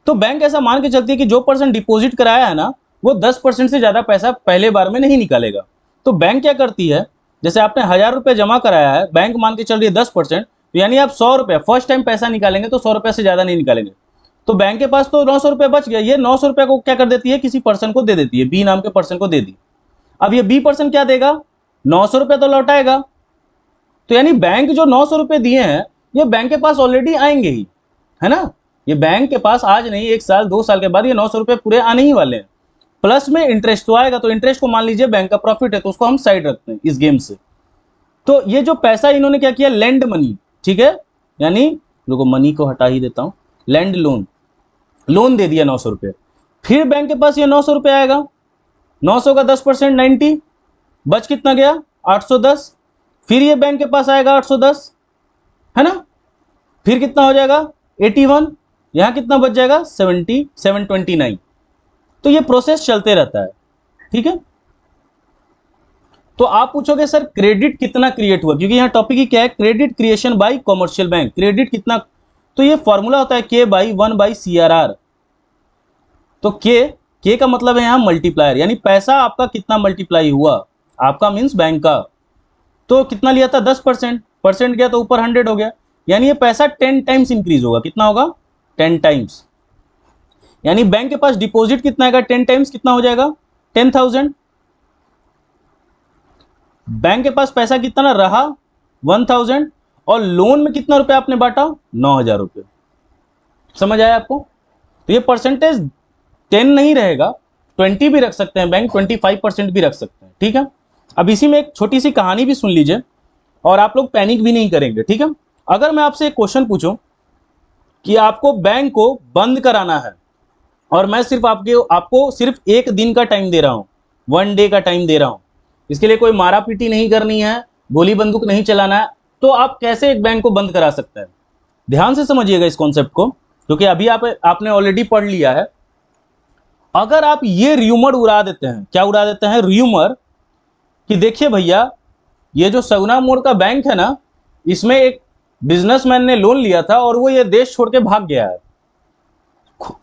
तो बैंक ऐसा मान के चलती है कि जो पर्सन डिपॉजिट कराया है ना, वो 10% से ज्यादा पैसा पहले बार में नहीं निकालेगा। तो बैंक क्या करती है, जैसे आपने 1000 रुपये जमा कराया है, बैंक मान के चल रही है 10%, तो यानी आप 100 रुपये फर्स्ट टाइम पैसा निकालेंगे तो 100 रुपये से ज्यादा नहीं निकालेंगे। तो बैंक के पास तो 900 रुपये बच गया, ये 900 रुपये को क्या कर देती है, किसी पर्सन को दे देती है, बी नाम के पर्सन को दे दी। अब ये बी पर्सन क्या देगा, 900 रुपये तो लौटाएगा। तो यानी बैंक जो 900 रुपये दिए हैं, ये बैंक के पास ऑलरेडी आएंगे ही, है ना। ये बैंक के पास आज नहीं, 1 साल 2 साल के बाद ये 900 रुपये पूरे आने ही वाले हैं, प्लस में इंटरेस्ट तो आएगा। तो इंटरेस्ट को मान लीजिए बैंक का प्रॉफिट है, तो उसको हम साइड रखते हैं इस गेम से। तो ये जो पैसा इन्होंने क्या किया, लैंड मनी, ठीक है, यानी देखो मनी को हटा ही देता हूं, लैंड लोन, लोन दे दिया 900 रुपये। फिर बैंक के पास ये 900 रुपये आएगा, 900 का 10% 90, बच कितना गया 810। फिर ये बैंक के पास आएगा 810, है ना। फिर कितना हो जाएगा 81, यहां कितना बच जाएगा 729। तो ये प्रोसेस चलते रहता है, ठीक है। तो आप पूछोगे सर क्रेडिट कितना क्रिएट हुआ, क्योंकि यहां टॉपिक ही क्या है, credit creation bye commercial bank, credit कितना। तो ये फॉर्मूला होता है K/1/CRR। तो के का मतलब है यहां मल्टीप्लायर, यानी पैसा आपका कितना मल्टीप्लाई हुआ, आपका मीन्स बैंक का। तो कितना लिया था 10%, परसेंट गया तो ऊपर 100 हो गया, यानी ये पैसा 10 टाइम्स इंक्रीज होगा। कितना होगा 10 टाइम्स, यानी बैंक के पास डिपॉजिट कितना आएगा 10 टाइम्स, कितना हो जाएगा 10,000। बैंक के पास पैसा कितना रहा 1000, और लोन में कितना रुपया आपने बांटा 9000 रुपये। समझ आया आपको। तो ये परसेंटेज 10 नहीं रहेगा, 20 भी रख सकते हैं बैंक, 25% भी रख सकते हैं, ठीक है। अब इसी में एक छोटी सी कहानी भी सुन लीजिए, और आप लोग पैनिक भी नहीं करेंगे, ठीक है। अगर मैं आपसे एक क्वेश्चन पूछूं कि आपको बैंक को बंद कराना है, और मैं सिर्फ आपको सिर्फ 1 दिन का टाइम दे रहा हूं, 1 डे का टाइम दे रहा हूं, इसके लिए कोई मारा पीटी नहीं करनी है, गोली बंदूक नहीं चलाना है, तो आप कैसे एक बैंक को बंद करा सकते हैं। ध्यान से समझिएगा इस कॉन्सेप्ट को, क्योंकि अभी आपने ऑलरेडी पढ़ लिया है। अगर आप ये र्यूमर उड़ा देते हैं, क्या उड़ा देते हैं, र्यूमर, कि देखिए भैया ये जो सगुना मोड़ का बैंक है ना, इसमें एक बिजनेसमैन ने लोन लिया था और वो ये देश छोड़ के भाग गया है।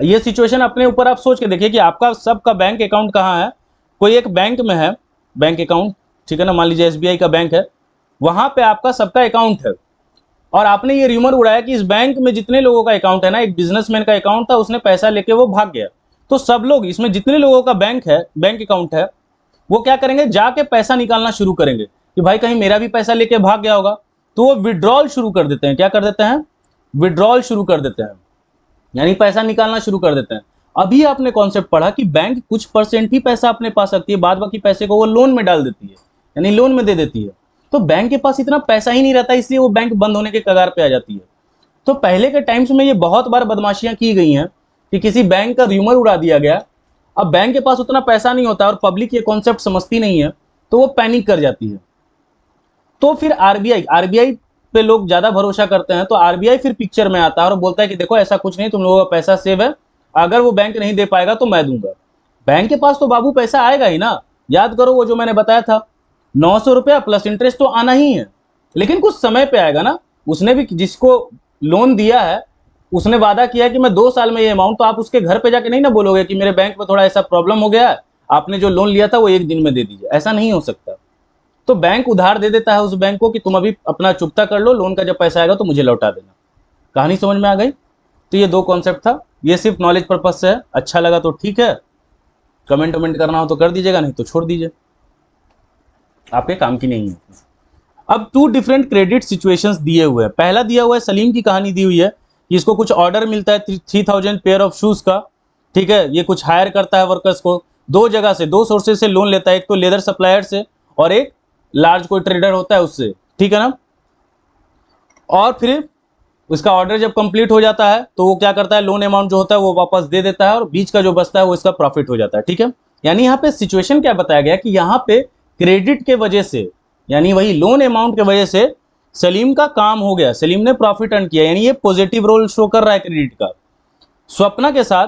ये सिचुएशन अपने ऊपर आप सोच के देखिए कि आपका सबका बैंक अकाउंट कहाँ है। कोई एक बैंक में है बैंक अकाउंट, ठीक है ना, मान लीजिए SBI का बैंक है, वहां पे आपका सबका अकाउंट है, और आपने ये र्यूमर उड़ाया कि इस बैंक में जितने लोगों का अकाउंट है ना, एक बिजनेसमैन का अकाउंट था, उसने पैसा लेके वो भाग गया। तो सब लोग इसमें जितने लोगों का बैंक अकाउंट है, वो क्या करेंगे, जाके पैसा निकालना शुरू करेंगे कि भाई कहीं मेरा भी पैसा लेके भाग गया होगा। तो वो विड्रॉल शुरू कर देते हैं, क्या कर देते हैं, विड्रॉल शुरू कर देते हैं, यानी पैसा निकालना शुरू कर देते हैं। अभी आपने कॉन्सेप्ट पढ़ा कि बैंक कुछ परसेंट ही पैसा अपने पास रखती है, बाद बाकी पैसे को वो लोन में डाल देती है, यानी लोन में दे देती है। तो बैंक के पास इतना पैसा ही नहीं रहता, इसलिए वो बैंक बंद होने के कगार पे आ जाती है। तो पहले के टाइम्स में ये बहुत बार बदमाशियां की गई हैं कि किसी बैंक का र्यूमर उड़ा दिया गया। अब बैंक के पास उतना पैसा नहीं होता और पब्लिक ये कॉन्सेप्ट समझती नहीं है, तो वो पैनिक कर जाती है। तो फिर आरबीआई पे लोग ज्यादा भरोसा करते हैं, तो आरबीआई फिर पिक्चर में आता है और बोलता है कि देखो ऐसा कुछ नहीं, तुम लोगों का पैसा सेव है, अगर वो बैंक नहीं दे पाएगा तो मैं दूंगा। बैंक के पास तो बाबू पैसा आएगा ही ना। याद करो वो जो मैंने बताया था, 900 रुपया प्लस इंटरेस्ट तो आना ही है, लेकिन कुछ समय पे आएगा ना। उसने भी जिसको लोन दिया है उसने वादा किया है कि मैं 2 साल में ये अमाउंट, तो आप उसके घर पे जाके नहीं ना बोलोगे कि मेरे बैंक में थोड़ा ऐसा प्रॉब्लम हो गया है, आपने जो लोन लिया था वो 1 दिन में दे दीजिए, ऐसा नहीं हो सकता। तो बैंक उधार दे देता है उस बैंक को कि तुम अभी अपना चुकता कर लो, लोन का जब पैसा आएगा तो मुझे लौटा देना। कहानी समझ में आ गई? तो ये 2 कॉन्सेप्ट था, ये सिर्फ नॉलेज पर्पज से है। अच्छा लगा तो ठीक है, कमेंट वमेंट करना हो तो कर दीजिएगा, नहीं तो छोड़ दीजिए, आपके काम की नहीं है। अब 2 डिफरेंट क्रेडिट सिचुएशंस दिए हुए हैं। पहला दिया हुआ है, सलीम की कहानी दी हुई है कि इसको कुछ ऑर्डर मिलता है 3000 पेयर ऑफ शूज का, ठीक है। ये कुछ हायर करता है वर्कर्स को, 2 जगह से 2 सोर्सेज से लोन लेता है, एक तो लेदर सप्लायर से और एक लार्ज कोई ट्रेडर होता है उससे, ठीक है ना। और फिर उसका ऑर्डर जब कंप्लीट हो जाता है तो वो क्या करता है, लोन अमाउंट जो होता है वो वापस दे देता है और बीच का जो बचता है वो इसका प्रॉफिट हो जाता है, ठीक है। यानी यहाँ पे सिचुएशन क्या बताया गया कि यहाँ पे क्रेडिट के वजह से, यानी वही लोन अमाउंट के वजह से सलीम का काम हो गया, सलीम ने प्रॉफिट अर्न किया, यानी ये पॉजिटिव रोल शो कर रहा है क्रेडिट का। स्वप्ना के साथ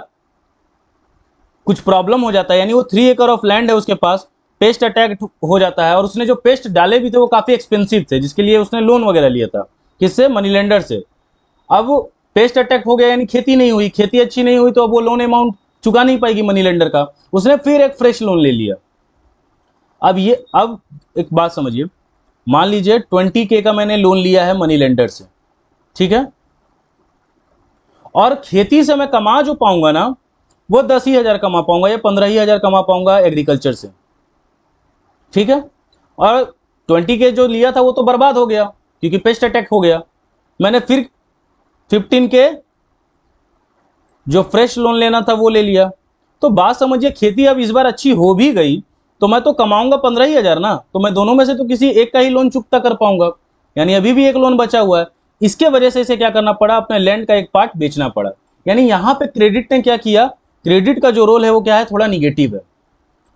कुछ प्रॉब्लम हो जाता है, यानी वो 3 एकड़ ऑफ लैंड है उसके पास, पेस्ट अटैक हो जाता है और उसने जो पेस्ट डाले भी थे वो काफी एक्सपेंसिव थे, जिसके लिए उसने लोन वगैरह लिया था, किससे, मनी लेंडर से। अब पेस्ट अटैक हो गया, यानी खेती नहीं हुई, खेती अच्छी नहीं हुई, तो अब वो लोन अमाउंट चुका नहीं पाएगी मनी लेंडर का, उसने फिर एक फ्रेश लोन ले लिया। अब एक बात समझिए, मान लीजिए 20K का मैंने लोन लिया है मनी लेंडर से, ठीक है, और खेती से मैं कमा जो पाऊंगा ना वो 10,000 कमा पाऊंगा या 15,000 कमा पाऊंगा एग्रीकल्चर से, ठीक है। और 20K जो लिया था वो तो बर्बाद हो गया क्योंकि पेस्ट अटैक हो गया। मैंने फिर 15K जो फ्रेश लोन लेना था वो ले लिया। तो बात समझिए, खेती अब इस बार अच्छी हो भी गई तो मैं तो कमाऊंगा 15,000 ना, तो मैं दोनों में से तो किसी एक का ही लोन चुकता कर पाऊंगा, यानी अभी भी एक लोन बचा हुआ है। इसके वजह से इसे क्या करना पड़ा, अपने लैंड का एक पार्ट बेचना पड़ा। यानी यहाँ पे क्रेडिट ने क्या किया, क्रेडिट का जो रोल है वो क्या है, थोड़ा निगेटिव है।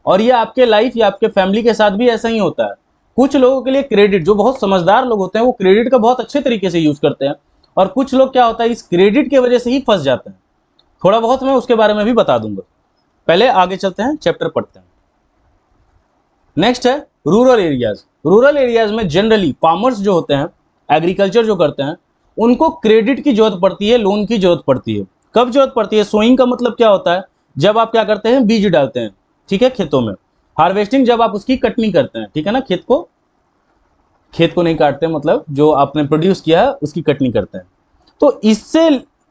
और ये आपके लाइफ या आपके फैमिली के साथ भी ऐसा ही होता है। कुछ लोगों के लिए क्रेडिट, जो बहुत समझदार लोग होते हैं वो क्रेडिट का बहुत अच्छे तरीके से यूज करते हैं, और कुछ लोग क्या होता है इस क्रेडिट की वजह से ही फंस जाते हैं। थोड़ा बहुत मैं उसके बारे में भी बता दूंगा। पहले आगे चलते हैं, चैप्टर पढ़ते हैं। नेक्स्ट है रूरल एरियाज। रूरल एरियाज में जनरली फार्मर्स जो होते हैं, एग्रीकल्चर जो करते हैं, उनको क्रेडिट की जरूरत पड़ती है, लोन की जरूरत पड़ती है। कब जरूरत पड़ती है, सोइंग का मतलब क्या होता है, जब आप क्या करते हैं, बीज डालते हैं, ठीक है, खेतों में। हार्वेस्टिंग, जब आप उसकी कटनी करते हैं, ठीक है ना, खेत को नहीं काटते, मतलब जो आपने प्रोड्यूस किया है उसकी कटनी करते हैं। तो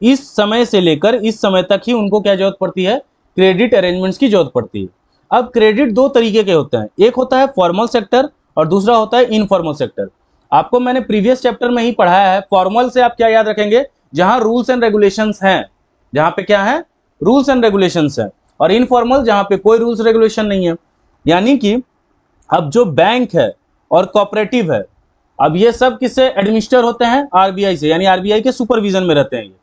इस समय से लेकर इस समय तक ही उनको क्या जरूरत पड़ती है, क्रेडिट अरेंजमेंट्स की जरूरत पड़ती है। अब क्रेडिट 2 तरीके के होते हैं, एक होता है फॉर्मल सेक्टर और दूसरा होता है इनफॉर्मल सेक्टर। आपको मैंने प्रीवियस चैप्टर में ही पढ़ाया है। फॉर्मल से आप क्या याद रखेंगे, जहां रूल्स एंड रेगुलेशंस हैं, जहां पे क्या है, रूल्स एंड रेगुलेशंस हैं, और इनफॉर्मल जहां पे कोई रूल्स रेगुलेशन नहीं है। यानी कि अब जो बैंक है और कोऑपरेटिव है, अब ये सब किससे एडमिनिस्टर होते हैं, आरबीआई से, यानी आरबीआई के सुपरविजन में रहते हैं ये।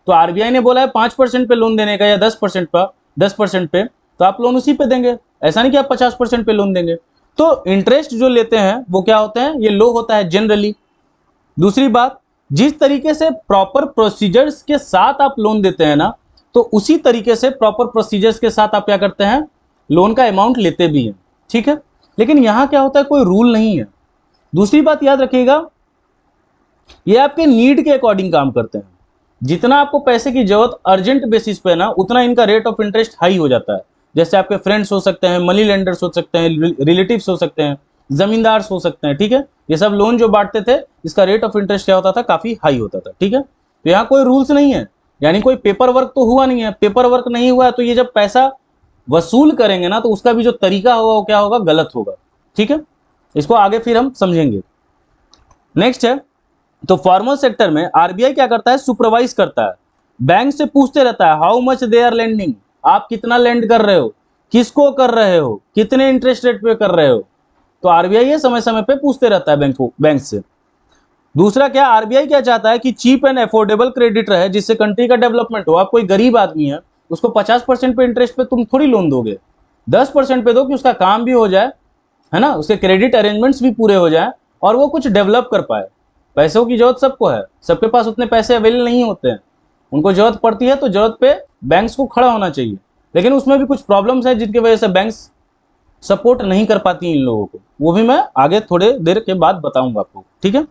तो आरबीआई ने बोला है 5% पे लोन देने का या 10% पे, तो आप लोन उसी पे देंगे, ऐसा नहीं कि आप 50% पे लोन देंगे। तो इंटरेस्ट जो लेते हैं वो क्या होते हैं, ये लो होता है जनरली। दूसरी बात, जिस तरीके से प्रॉपर प्रोसीजर्स के साथ आप लोन देते हैं ना, तो उसी तरीके से प्रॉपर प्रोसीजर्स के साथ आप क्या करते हैं, लोन का अमाउंट लेते भी हैं, ठीक है। लेकिन यहां क्या होता है, कोई रूल नहीं है। दूसरी बात याद रखिएगा, ये आपके नीड के अकॉर्डिंग काम करते हैं। जितना आपको पैसे की जरूरत अर्जेंट बेसिस पे ना, उतना इनका रेट ऑफ इंटरेस्ट हाई हो जाता है। जैसे आपके फ्रेंड्स हो सकते हैं, मनी लेंडर्स हो सकते हैं, रिलेटिव्स हो सकते हैं, जमींदार हो सकते हैं, ठीक है। ये सब लोन जो बांटते थे, इसका रेट ऑफ इंटरेस्ट क्या होता था, काफी हाई होता था, ठीक है। तो यहाँ कोई रूल्स नहीं है, यानी कोई पेपर वर्क तो हुआ नहीं है। पेपर वर्क नहीं हुआ तो ये जब पैसा वसूल करेंगे ना, तो उसका भी जो तरीका होगा वो क्या होगा, गलत होगा, ठीक है। इसको आगे फिर हम समझेंगे। नेक्स्ट है, तो फॉर्मल सेक्टर में आरबीआई क्या करता है, सुपरवाइज करता है, बैंक से पूछते रहता है how much they are lending, आप कितना लेंड कर रहे हो, किसको कर रहे हो, कितने इंटरेस्ट रेट पे कर रहे हो। तो आरबीआई ये समय समय पे पूछते रहता है बैंक से। दूसरा क्या, आरबीआई क्या चाहता है कि चीप एंड अफोर्डेबल क्रेडिट रहे, जिससे कंट्री का डेवलपमेंट हो। आप कोई गरीब आदमी है, उसको 50% पे इंटरेस्ट पे तुम थोड़ी लोन दोगे, 10% पे दो कि उसका काम भी हो जाए, है ना, उसके क्रेडिट अरेंजमेंट्स भी पूरे हो जाए और वो कुछ डेवलप कर पाए। पैसों की जरूरत सबको है, सबके पास उतने पैसे अवेलेबल नहीं होते हैं, उनको जरूरत पड़ती है तो जरूरत पे बैंक्स को खड़ा होना चाहिए। लेकिन उसमें भी कुछ प्रॉब्लम्स है जिनकी वजह से बैंक्स सपोर्ट नहीं कर पाती इन लोगों को, वो भी मैं आगे थोड़े देर के बाद बताऊंगा आपको, ठीक है।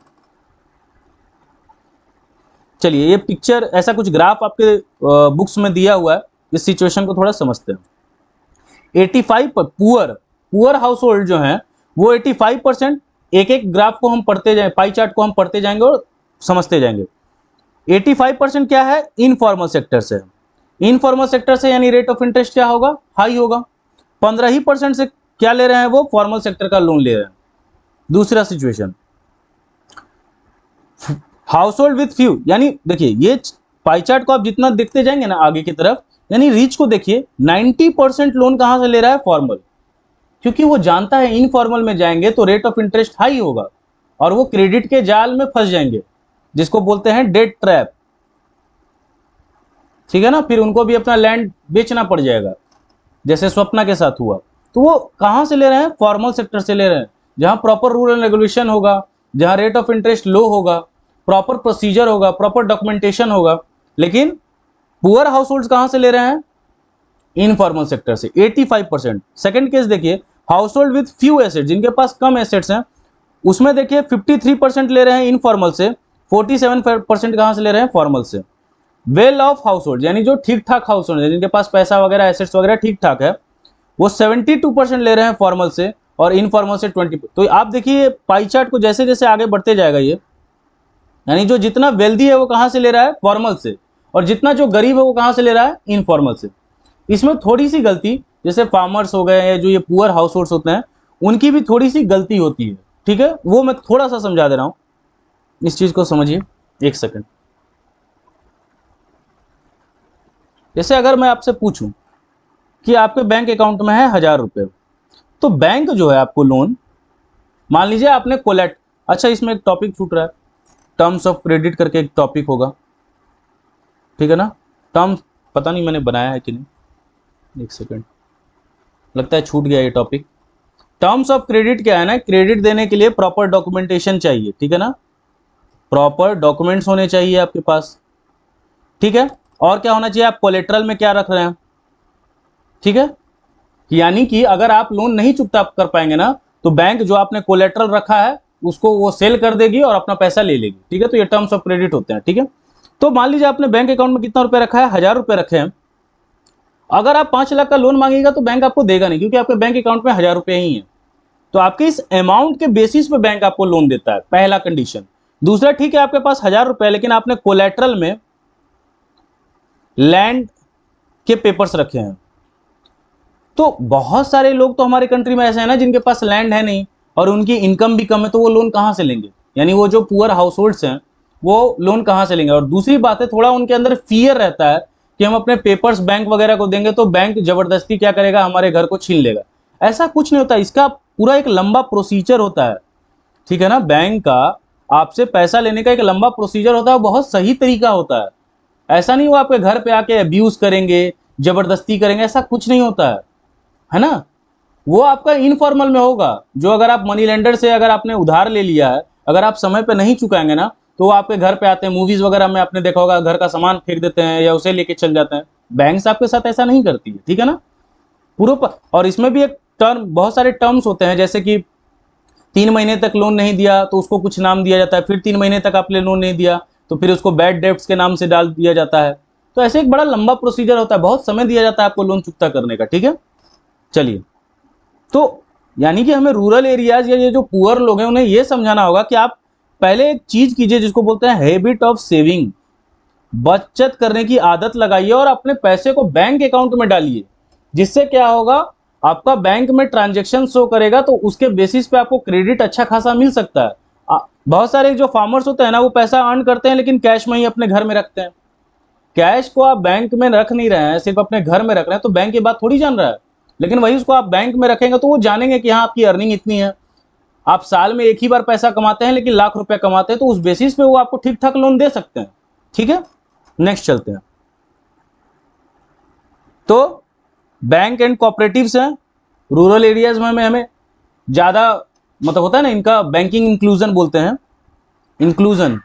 चलिए, ये पिक्चर ऐसा कुछ ग्राफ आपके बुक्स में दिया हुआ है, इस सिचुएशन को थोड़ा समझते हैं। 85 पुअर पुअर हाउस होल्ड जो है वो 85%, एक एक ग्राफ को हम पढ़ते जाए, पाई चार्ट को हम पढ़ते जाएंगे और समझते जाएंगे। 85% क्या है, इनफॉर्मल सेक्टर से। इनफॉर्मल सेक्टर से यानी रेट ऑफ इंटरेस्ट क्या होगा, हाई होगा। 15% से क्या ले रहे हैं, वो फॉर्मल सेक्टर का लोन ले रहे हैं। दूसरा situation, house hold with few, यानी देखिए ये पाई चार्ट को आप जितना देखते जाएंगे ना आगे की तरफ, यानी रिच को देखिए 90% लोन कहां से ले रहा है, फॉर्मल। क्योंकि वो जानता है इनफॉर्मल में जाएंगे तो रेट ऑफ इंटरेस्ट हाई होगा और वो क्रेडिट के जाल में फंस जाएंगे, जिसको बोलते हैं डेट ट्रैप, ठीक है ना। फिर उनको भी अपना लैंड बेचना पड़ जाएगा, जैसे स्वप्ना के साथ हुआ। तो वो कहां से ले रहे हैं, फॉर्मल सेक्टर से ले रहे हैं, जहां प्रॉपर रूल एंड रेगुलेशन होगा, जहां रेट ऑफ इंटरेस्ट लो होगा, प्रॉपर प्रोसीजर होगा, प्रॉपर डॉक्यूमेंटेशन होगा। लेकिन पुअर हाउस होल्ड कहां से ले रहे हैं, इनफॉर्मल सेक्टर से, 85%। सेकंड केस देखिए, house hold with few asset, जिनके पास कम एसेट्स हैं, उसमें देखिए 53% ले रहे हैं इनफॉर्मल से, 47% कहां से ले रहे हैं, फॉर्मल से। वेल ऑफ हाउस होल्ड, यानी जो ठीक ठाक हाउस होल्ड है, जिनके पास पैसा वगैरह एसेट्स वगैरह ठीक ठाक है, वो 72% ले रहे हैं फॉर्मल से और इनफॉर्मल से 20। तो आप देखिए पाई चार्ट को जैसे जैसे आगे बढ़ते जाएगा ये, यानी जो जितना वेल्दी है वो कहां से ले रहा है, फॉर्मल से, और जितना जो गरीब है वो कहां से ले रहा है, इनफॉर्मल से। इसमें थोड़ी सी गलती, जैसे फार्मर्स हो गए, जो ये पुअर हाउस होल्ड्स होते हैं, उनकी भी थोड़ी सी गलती होती है, ठीक है। वो मैं थोड़ा सा समझा दे रहा हूं, इस चीज को समझिए, एक सेकंड। जैसे अगर मैं आपसे पूछूं कि आपके बैंक अकाउंट में है 1000 रुपए, तो बैंक जो है आपको लोन, मान लीजिए आपने अच्छा इसमें एक टॉपिक छूट रहा है, टर्म्स ऑफ क्रेडिट करके एक टॉपिक होगा, ठीक है ना। टर्म्स पता नहीं मैंने बनाया है कि नहीं, एक सेकंड, लगता है छूट गया ये टॉपिक। टर्म्स ऑफ क्रेडिट क्या है ना, क्रेडिट देने के लिए प्रॉपर डॉक्यूमेंटेशन चाहिए, ठीक है ना, प्रॉपर डॉक्यूमेंट्स होने चाहिए आपके पास, ठीक है। और क्या होना चाहिए, आप कोलेट्रल में क्या रख रहे हैं, ठीक है। यानी कि अगर आप लोन नहीं चुकता कर पाएंगे ना, तो बैंक जो आपने कोलेट्रल रखा है उसको वो सेल कर देगी और अपना पैसा ले लेगी, ठीक है। तो ये टर्म्स ऑफ क्रेडिट होते हैं, ठीक है। तो मान लीजिए आपने बैंक अकाउंट में कितना रुपए रखा है, 1000 रुपए रखे हैं। अगर आप 5 लाख का लोन मांगेगा तो बैंक आपको देगा नहीं, क्योंकि आपके बैंक अकाउंट में 1000 रुपए ही है। तो आपके इस अमाउंट के बेसिस पे बैंक आपको लोन देता है, पहला कंडीशन। दूसरा, ठीक है आपके पास 1000 रुपए, लेकिन आपने कोलेट्रल में लैंड के पेपर्स रखे हैं। तो बहुत सारे लोग तो हमारे कंट्री में ऐसे हैं ना, जिनके पास लैंड है नहीं और उनकी इनकम भी कम है, तो वो लोन कहां से लेंगे, यानी वो जो पुअर हाउस होल्ड्स हैं वो लोन कहां से लेंगे। और दूसरी बात है, थोड़ा उनके अंदर फियर रहता है कि हम अपने पेपर्स बैंक वगैरह को देंगे तो बैंक जबरदस्ती क्या करेगा, हमारे घर को छीन लेगा। ऐसा कुछ नहीं होता, इसका पूरा एक लंबा प्रोसीजर होता है, ठीक है ना। बैंक का आपसे पैसा लेने का एक लंबा प्रोसीजर होता है, बहुत सही तरीका होता है। ऐसा नहीं वो आपके घर पे आके अब्यूज करेंगे, जबरदस्ती करेंगे, ऐसा कुछ नहीं होता है ना। वो आपका इनफॉर्मल में होगा, जो अगर आप मनी लेंडर से अगर आपने उधार ले लिया है, अगर आप समय पे नहीं चुकाएंगे ना, तो वो आपके घर पे आते हैं। मूवीज वगैरह में आपने देखा होगा, घर का सामान फेंक देते हैं या उसे लेके चल जाते हैं। बैंक्स आपके साथ ऐसा नहीं करती है, ठीक है ना, पूरा। और इसमें भी एक टर्म, बहुत सारे टर्म्स होते हैं, जैसे कि 3 महीने तक लोन नहीं दिया तो उसको कुछ नाम दिया जाता है, फिर 3 महीने तक आपने लोन नहीं दिया तो फिर उसको बैड डेब्ट्स के नाम से डाल दिया जाता है। तो ऐसे एक बड़ा लंबा प्रोसीजर होता है, बहुत समय दिया जाता है आपको लोन चुकता करने का, ठीक है। चलिए, तो यानी कि हमें रूरल एरियाज या ये जो पुअर लोग हैं उन्हें ये समझाना होगा कि आप पहले एक चीज कीजिए जिसको बोलते हैं हैबिट ऑफ सेविंग, बचत करने की आदत लगाइए और अपने पैसे को बैंक अकाउंट में डालिए। जिससे क्या होगा, आपका बैंक में ट्रांजैक्शन शो करेगा तो उसके बेसिस पे आपको क्रेडिट अच्छा खासा मिल सकता है। बहुत सारे जो फार्मर्स होते हैं ना, वो पैसा अर्न करते हैं लेकिन कैश में ही अपने घर में रखते हैं। कैश को आप बैंक में रख नहीं रहे हैं, सिर्फ अपने घर में रख रहे हैं, तो बैंक ये बात थोड़ी जान रहा है। लेकिन वही उसको आप बैंक में रखेंगे तो वो जानेंगे कि हाँ आपकी अर्निंग इतनी है, आप साल में एक ही बार पैसा कमाते हैं लेकिन लाख रुपया कमाते हैं, तो उस बेसिस पे वो आपको ठीक ठाक लोन दे सकते हैं। ठीक है, नेक्स्ट चलते हैं। तो बैंक एंड कोऑपरेटिव्स हैं, रूरल एरियाज में हमें ज्यादा मतलब होता है ना, इनका बैंकिंग इंक्लूजन बोलते हैं, इंक्लूजन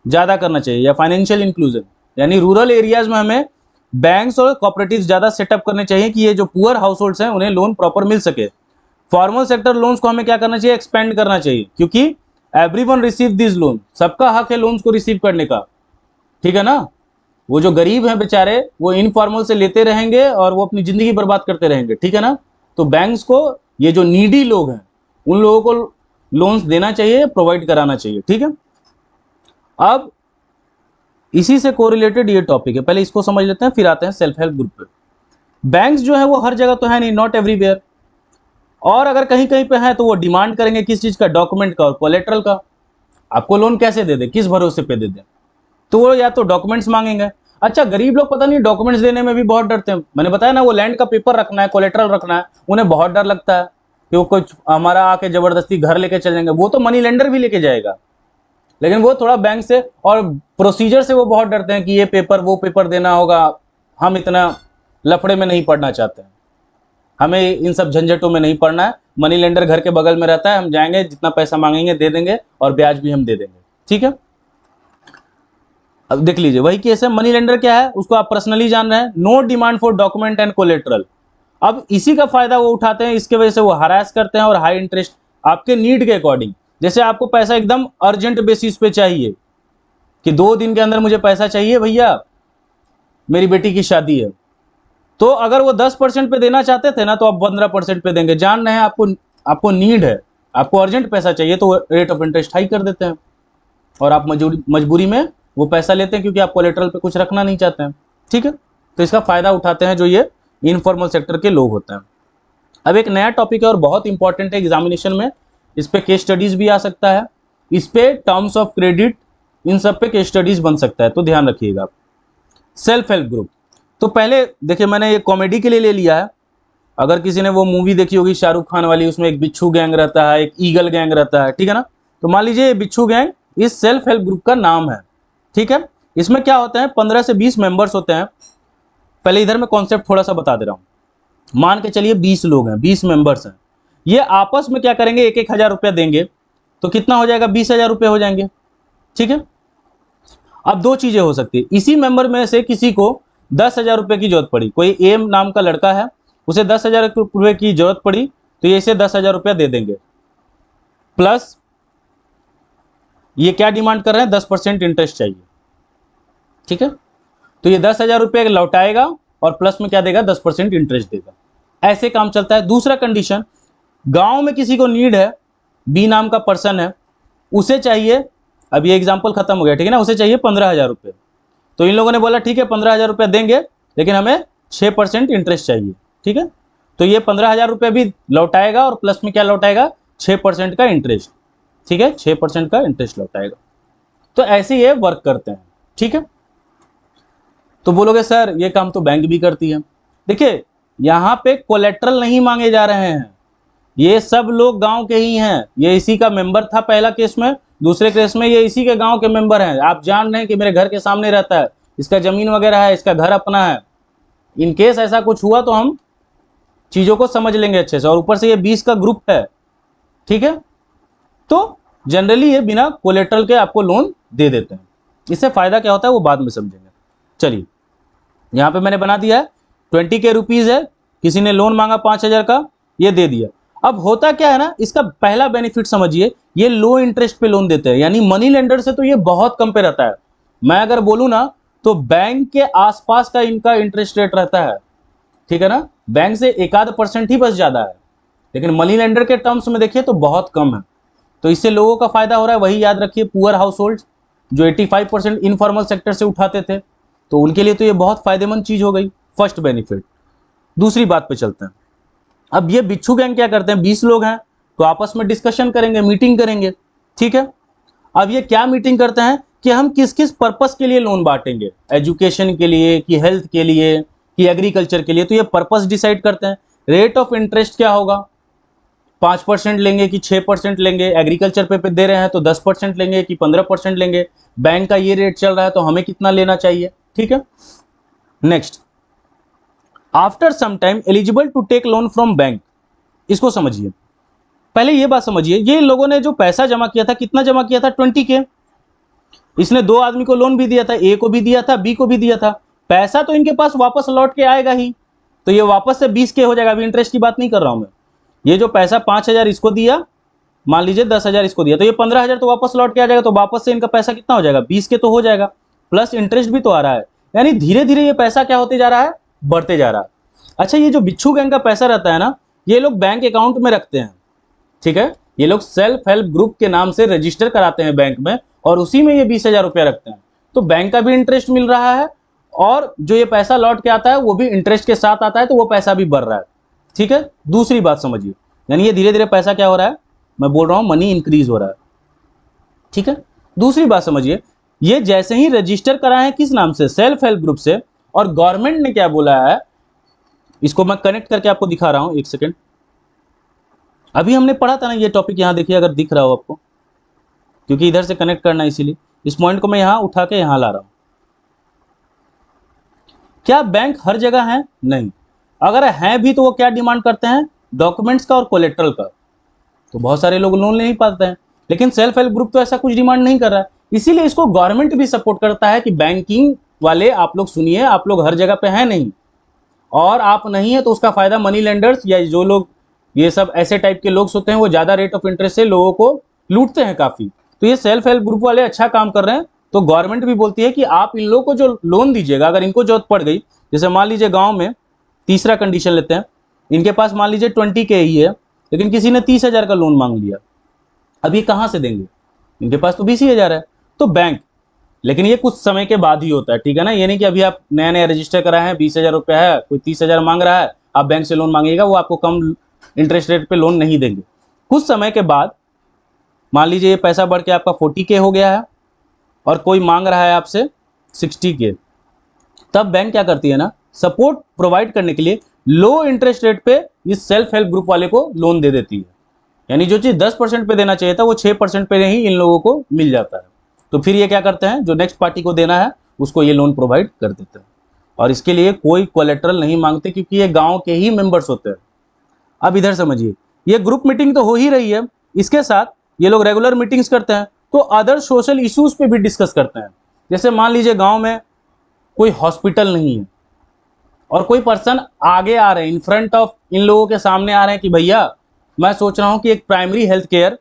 ज्यादा करना चाहिए, या फाइनेंशियल इंक्लूजन, यानी रूरल एरियाज में हमें बैंक्स और कोऑपरेटिव्स ज्यादा सेटअप करने चाहिए कि ये जो पुअर हाउस होल्ड्स हैं उन्हें लोन प्रॉपर मिल सके। फॉर्मल सेक्टर लोन्स को हमें क्या करना चाहिए, एक्सपेंड करना चाहिए, क्योंकि एवरीवन रिसीव दिस लोन, सबका हक है लोन्स को रिसीव करने का। ठीक है ना, वो जो गरीब हैं बेचारे वो इनफॉर्मल से लेते रहेंगे और वो अपनी जिंदगी बर्बाद करते रहेंगे। ठीक है ना, तो बैंक्स को ये जो नीडी लोग हैं उन लोगों को लोन्स देना चाहिए, प्रोवाइड कराना चाहिए। ठीक है, अब इसी से कोरिलेटेड ये टॉपिक है, पहले इसको समझ लेते हैं फिर आते हैं सेल्फ हेल्प ग्रुप पे। बैंक्स जो है वो हर जगह तो है नहीं, नॉट एवरीवेयर, और अगर कहीं कहीं पे है तो वो डिमांड करेंगे किस चीज का, डॉक्यूमेंट का और कोलेट्रल का। आपको लोन कैसे दे दे, किस भरोसे पे दे दे, तो वो या तो डॉक्यूमेंट्स मांगेंगे। अच्छा, गरीब लोग पता नहीं डॉक्यूमेंट्स देने में भी बहुत डरते हैं। मैंने बताया ना, वो लैंड का पेपर रखना है, कोलेट्रल रखना है, उन्हें बहुत डर लगता है कि वो कुछ हमारा आके जबरदस्ती घर लेके चल जाएंगे। वो तो मनी लेंडर भी लेके जाएगा, लेकिन वो थोड़ा बैंक से और प्रोसीजर से वो बहुत डरते हैं कि ये पेपर वो पेपर देना होगा। हम इतना लफड़े में नहीं पड़ना चाहते हैं, हमें इन सब झंझटों में नहीं पड़ना है। मनी लेंडर घर के बगल में रहता है, हम जाएंगे जितना पैसा मांगेंगे दे देंगे और ब्याज भी हम दे देंगे। ठीक है, अब देख लीजिए वही केस है। मनी लेंडर क्या है, उसको आप पर्सनली जान रहे हैं, no demand for document and collateral. अब इसी का फायदा वो उठाते हैं, इसके वजह से वो हरास करते हैं और हाई इंटरेस्ट आपके नीड के अकॉर्डिंग। जैसे आपको पैसा एकदम अर्जेंट बेसिस पे चाहिए कि 2 दिन के अंदर मुझे पैसा चाहिए भैया, मेरी बेटी की शादी है, तो अगर वो 10% पे देना चाहते थे ना तो आप 15% पे देंगे। जान रहे हैं आपको नीड है, आपको अर्जेंट पैसा चाहिए, तो रेट ऑफ इंटरेस्ट हाई कर देते हैं और आप मजबूरी में वो पैसा लेते हैं क्योंकि आप कोलेट्रल पे कुछ रखना नहीं चाहते हैं। ठीक है, तो इसका फायदा उठाते हैं जो ये इनफॉर्मल सेक्टर के लोग होते हैं। अब एक नया टॉपिक है और बहुत इंपॉर्टेंट है एग्जामिनेशन में, इस पे केस स्टडीज भी आ सकता है, इस पे टर्म्स ऑफ क्रेडिट, इन सब पे केस स्टडीज बन सकता है, तो ध्यान रखिएगा। सेल्फ हेल्प ग्रुप, तो पहले देखिए मैंने ये कॉमेडी के लिए ले लिया है। अगर किसी ने वो मूवी देखी होगी शाहरुख खान वाली, उसमें एक बिच्छू गैंग रहता है, एक ईगल गैंग रहता है। ठीक है ना, तो मान लीजिए ये बिच्छू गैंग इस सेल्फ हेल्प ग्रुप का नाम है। ठीक है, इसमें क्या होता है, 15 से 20 मेंबर्स होते हैं। पहले इधर मैं कॉन्सेप्ट थोड़ा सा बता दे रहा हूं। मान के चलिए 20 लोग हैं, 20 मेंबर्स हैं, ये आपस में क्या करेंगे, 1,000 रुपया देंगे, तो कितना हो जाएगा, 20,000 रुपये हो जाएंगे। ठीक है, अब 2 चीजें हो सकती है, इसी मेंबर में से किसी को 10,000 रुपये की जरूरत पड़ी, कोई एम नाम का लड़का है, उसे 10,000 रुपये की जरूरत पड़ी, तो ये इसे 10,000 रुपया दे देंगे, प्लस ये क्या डिमांड कर रहे हैं, 10% इंटरेस्ट चाहिए। ठीक है, तो ये 10,000 रुपये लौटाएगा और प्लस में क्या देगा, 10% इंटरेस्ट देगा। ऐसे काम चलता है। दूसरा कंडीशन, गांव में किसी को नीड है, बी नाम का पर्सन है, उसे चाहिए, अब ये एग्जाम्पल खत्म हो गया, ठीक है ना, उसे चाहिए 15,000 रुपये। तो इन लोगों ने बोला ठीक है 15,000 रुपये देंगे, लेकिन हमें 6% इंटरेस्ट चाहिए। ठीक है, तो ये 15,000 रुपये भी लौटाएगा और प्लस में क्या लौटाएगा, 6% का इंटरेस्ट। ठीक है, 6% का इंटरेस्ट लौटाएगा। तो ऐसे ये वर्क करते हैं। ठीक है, तो बोलोगे सर ये काम तो बैंक भी करती है। देखिए यहां पे कोलेट्रल नहीं मांगे जा रहे हैं, ये सब लोग गांव के ही हैं। ये इसी का मेंबर था पहला केस में, दूसरे केस में ये इसी के गांव के मेंबर हैं। आप जान रहे हैं कि मेरे घर के सामने रहता है, इसका जमीन वगैरह है, इसका घर अपना है। इन केस ऐसा कुछ हुआ तो हम चीजों को समझ लेंगे अच्छे से, और ऊपर से ये 20 का ग्रुप है। ठीक है, तो जनरली ये बिना कोलेट्रल के आपको लोन दे देते हैं। इससे फायदा क्या होता है वो बाद में समझेंगे। चलिए यहां पे मैंने बना दिया है 20 के रुपीज है, किसी ने लोन मांगा 5,000 का, ये दे दिया। अब होता क्या है ना, इसका पहला बेनिफिट समझिए, ये लो इंटरेस्ट पे लोन देते हैं, यानी मनी लेंडर से तो ये बहुत कम पे रहता है। मैं अगर बोलूं ना तो बैंक के आसपास का इनका इंटरेस्ट रेट रहता है। ठीक है ना, बैंक से 1-8% ही बस ज्यादा है, लेकिन मनी लेंडर के टर्म्स में देखिए तो बहुत कम है। तो इससे लोगों का फायदा हो रहा है। वही याद रखिए, पुअर हाउस होल्ड जो 85% इनफॉर्मल सेक्टर से उठाते थे, तो उनके लिए तो ये बहुत फायदेमंद चीज हो गई, फर्स्ट बेनिफिट। दूसरी बात पे चलते हैं। अब ये बिच्छू गैंग क्या करते हैं, 20 लोग हैं तो आपस में डिस्कशन करेंगे, मीटिंग करेंगे। ठीक है, अब ये क्या मीटिंग करते हैं कि हम किस किस पर्पस के लिए लोन बांटेंगे, एजुकेशन के लिए कि हेल्थ के लिए कि एग्रीकल्चर के लिए। तो ये पर्पस डिसाइड करते हैं। रेट ऑफ इंटरेस्ट क्या होगा, 5% लेंगे कि 6% लेंगे, एग्रीकल्चर पे दे रहे हैं तो 10% लेंगे कि 15% लेंगे, बैंक का ये रेट चल रहा है तो हमें कितना लेना चाहिए। ठीक है, next, after some time eligible to take loan from bank. इसको समझिए, पहले ये बात समझिए, ये लोगों ने जो पैसा जमा किया था, कितना जमा किया था, 20K। इसने 2 आदमी को लोन भी दिया था, ए को भी दिया था, बी को भी दिया था। पैसा तो इनके पास वापस लौट के आएगा ही, तो ये वापस से 20K हो जाएगा। अभी इंटरेस्ट की बात नहीं कर रहा हूं मैं। ये जो पैसा 5,000 इसको दिया, मान लीजिए 10,000 इसको दिया, तो ये 15,000 तो वापस लौट के आ जाएगा। तो वापस से इनका पैसा कितना हो जाएगा, 20K तो हो जाएगा, प्लस इंटरेस्ट भी तो आ रहा है। यानी धीरे धीरे ये पैसा क्या होते जा रहा है, बढ़ते जा रहा है। अच्छा, ये जो बिच्छू गैंग का पैसा रहता है ना, ये लोग बैंक अकाउंट में रखते हैं। ठीक है, ये लोग सेल्फ हेल्प ग्रुप के नाम से रजिस्टर कराते हैं बैंक में, और उसी में ये 20,000 रुपया रखते हैं। तो बैंक का भी इंटरेस्ट मिल रहा है, और जो ये पैसा लौट के आता है वो भी इंटरेस्ट के साथ आता है, तो वो पैसा भी बढ़ रहा है। ठीक है, दूसरी बात समझिए, यानी ये धीरे धीरे पैसा क्या हो रहा है, मैं बोल रहा हूं मनी इंक्रीज हो रहा है। ठीक है, दूसरी बात समझिए, ये जैसे ही रजिस्टर कराए किस नाम से, सेल्फ हेल्प ग्रुप से, और गवर्नमेंट ने क्या बोला है, इसको मैं कनेक्ट करके आपको दिखा रहा हूं, एक सेकेंड। अभी हमने पढ़ा था ना ये टॉपिक, यहां देखिए अगर दिख रहा हो आपको, क्योंकि इधर से कनेक्ट करना है, इसीलिए इस पॉइंट को मैं यहां उठा के यहां ला रहा हूं। क्या बैंक हर जगह है, नहीं। अगर है भी तो वो क्या डिमांड करते हैं, डॉक्यूमेंट्स का और कोलेट्रल का। तो बहुत सारे लोग लोन ले नहीं पाते हैं, लेकिन सेल्फ हेल्प ग्रुप तो ऐसा कुछ डिमांड नहीं कर रहा है। इसीलिए इसको गवर्नमेंट भी सपोर्ट करता है कि बैंकिंग वाले आप लोग सुनिए, आप लोग हर जगह पे हैं नहीं, और आप नहीं है तो उसका फायदा मनी लेंडर्स या जो लोग ये सब ऐसे टाइप के लोग होते हैं, वो ज्यादा रेट ऑफ इंटरेस्ट से लोगों को लूटते हैं काफी। तो ये सेल्फ हेल्प ग्रुप वाले अच्छा काम कर रहे हैं। तो गवर्नमेंट भी बोलती है कि आप इन लोगों को जो लोन दीजिएगा, अगर इनको जरूरत पड़ गई, जैसे मान लीजिए गांव में, तीसरा कंडीशन लेते हैं, इनके पास मान लीजिए 20K ही है, लेकिन किसी ने 30,000 का लोन मांग लिया, अब ये कहां से देंगे, इनके पास तो 20,000 है। तो बैंक, लेकिन ये कुछ समय के बाद ही होता है, ठीक है ना, ये नहीं कि अभी आप नया नया रजिस्टर कराए हैं, 20,000 रुपया है, कोई 30,000 मांग रहा है, आप बैंक से लोन मांगिएगा, वो आपको कम इंटरेस्ट रेट पे लोन नहीं देंगे। कुछ समय के बाद, मान लीजिए ये पैसा बढ़ के आपका 40K हो गया है, और कोई मांग रहा है आपसे 60K, तब बैंक क्या करती है ना, सपोर्ट प्रोवाइड करने के लिए लो इंटरेस्ट रेट पे इस सेल्फ हेल्प ग्रुप वाले को लोन दे देती है। यानी जो चीज 10% पे देना चाहिए था, वो 6% पे ही इन लोगों को मिल जाता है। तो फिर ये क्या करते हैं, जो नेक्स्ट पार्टी को देना है उसको ये लोन प्रोवाइड कर देते हैं, और इसके लिए कोई कोलेट्रल नहीं मांगते, क्योंकि ये गांव के ही मेंबर्स होते हैं। अब इधर समझिए, ये ग्रुप मीटिंग तो हो ही रही है, इसके साथ ये लोग रेगुलर मीटिंग्स करते हैं, तो अदर सोशल इश्यूज पे भी डिस्कस करते हैं। जैसे मान लीजिए गांव में कोई हॉस्पिटल नहीं है, और कोई पर्सन आगे आ रहे हैं, इन फ्रंट ऑफ इन लोगों के सामने आ रहे हैं कि भैया मैं सोच रहा हूं कि एक primary health care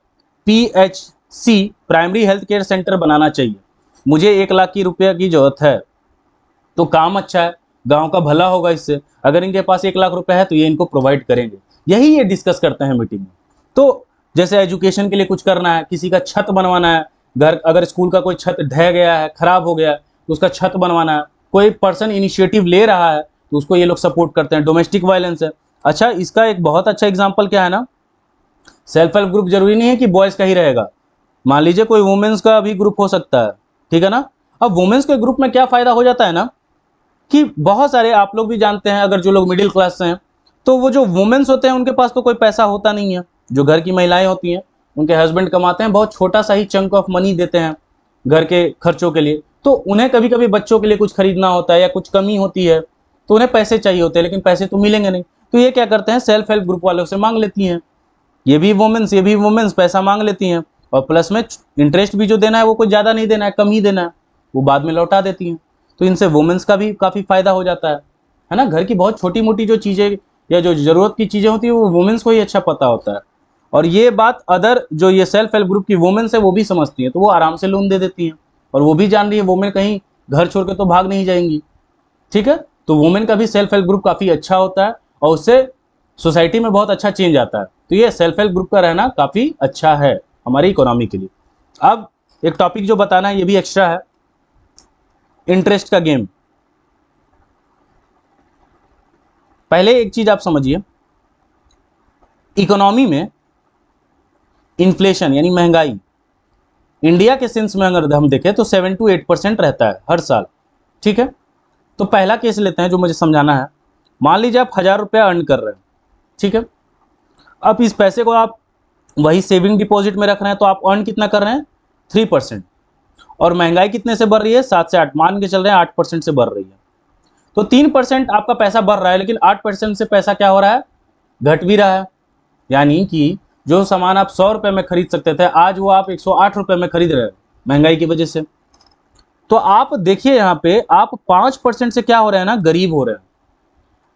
PHC primary health care centre बनाना चाहिए, मुझे 1 लाख की रुपया की जरूरत है। तो काम अच्छा है, गांव का भला होगा इससे, अगर इनके पास 1 लाख रुपया है तो ये इनको प्रोवाइड करेंगे। यही ये डिस्कस करते हैं मीटिंग में। तो जैसे एजुकेशन के लिए कुछ करना है, किसी का छत बनवाना है, घर अगर स्कूल का कोई छत ढह गया है, खराब हो गया है, तो उसका छत बनवाना है, कोई पर्सन इनिशिएटिव ले रहा है तो उसको ये लोग सपोर्ट करते हैं। डोमेस्टिक वायलेंस है, अच्छा इसका एक बहुत अच्छा एग्जाम्पल क्या है ना, सेल्फ हेल्प ग्रुप जरूरी नहीं है कि बॉयज का ही रहेगा, मान लीजिए कोई वुमेन्स का भी ग्रुप हो सकता है, ठीक है ना। अब वुमेन्स के ग्रुप में क्या फायदा हो जाता है ना, कि बहुत सारे आप लोग भी जानते हैं, अगर जो लोग मिडिल क्लास से हैं, तो वो जो वुमेन्स होते हैं उनके पास तो कोई पैसा होता नहीं है, जो घर की महिलाएं होती हैं, उनके हस्बैंड कमाते हैं, बहुत छोटा सा ही चंक ऑफ मनी देते हैं घर के खर्चों के लिए, तो उन्हें कभी कभी बच्चों के लिए कुछ खरीदना होता है या कुछ कमी होती है, तो उन्हें पैसे चाहिए होते हैं, लेकिन पैसे तो मिलेंगे नहीं, तो ये क्या करते हैं, सेल्फ हेल्प ग्रुप वालों से मांग लेती हैं। ये भी वुमेन्स पैसा मांग लेती हैं, और प्लस में इंटरेस्ट भी जो देना है वो कुछ ज़्यादा नहीं देना है, कम ही देना है, वो बाद में लौटा देती हैं। तो इनसे वुमेन्स का भी काफ़ी फायदा हो जाता है ना। घर की बहुत छोटी मोटी जो चीज़ें या जो ज़रूरत की चीज़ें होती है वो वुमेन्स को ही अच्छा पता होता है, और ये बात अदर जो ये सेल्फ हेल्प ग्रुप की वुमेन्स है वो भी समझती हैं, तो वो आराम से लोन दे देती हैं, और वो भी जान रही है वुमेन कहीं घर छोड़ के तो भाग नहीं जाएंगी। ठीक है, तो वुमेन का भी सेल्फ हेल्प ग्रुप काफ़ी अच्छा होता है, और उससे सोसाइटी में बहुत अच्छा चेंज आता है। तो ये सेल्फ हेल्प ग्रुप का रहना काफ़ी अच्छा है हमारी इकोनॉमी के लिए। अब एक टॉपिक जो बताना है ये भी एक्स्ट्रा है, इंटरेस्ट का गेम। पहले एक चीज आप समझिए, इकोनॉमी में इन्फ्लेशन यानी महंगाई इंडिया के सेंस में अगर हम देखें तो 7 to 8% रहता है हर साल। ठीक है, तो पहला केस लेते हैं जो मुझे समझाना है। मान लीजिए आप 1000 रुपया अर्न कर रहे हैं, ठीक है। अब इस पैसे को आप वही सेविंग डिपॉजिट में रख रहे हैं, तो आप अर्न कितना कर रहे हैं? 3%। और महंगाई कितने से बढ़ रही है? 7 से 8, मान के चल रहे हैं 8% से बढ़ रही है। तो 3% आपका पैसा बढ़ रहा है, लेकिन 8% से पैसा क्या हो रहा है? घट भी रहा है। यानी कि जो सामान आप 100 रुपये में खरीद सकते थे, आज वो आप 108 रुपये में खरीद रहे हैं महंगाई की वजह से। तो आप देखिए यहाँ पे आप 5% से क्या हो रहे हैं ना, गरीब हो रहे हैं।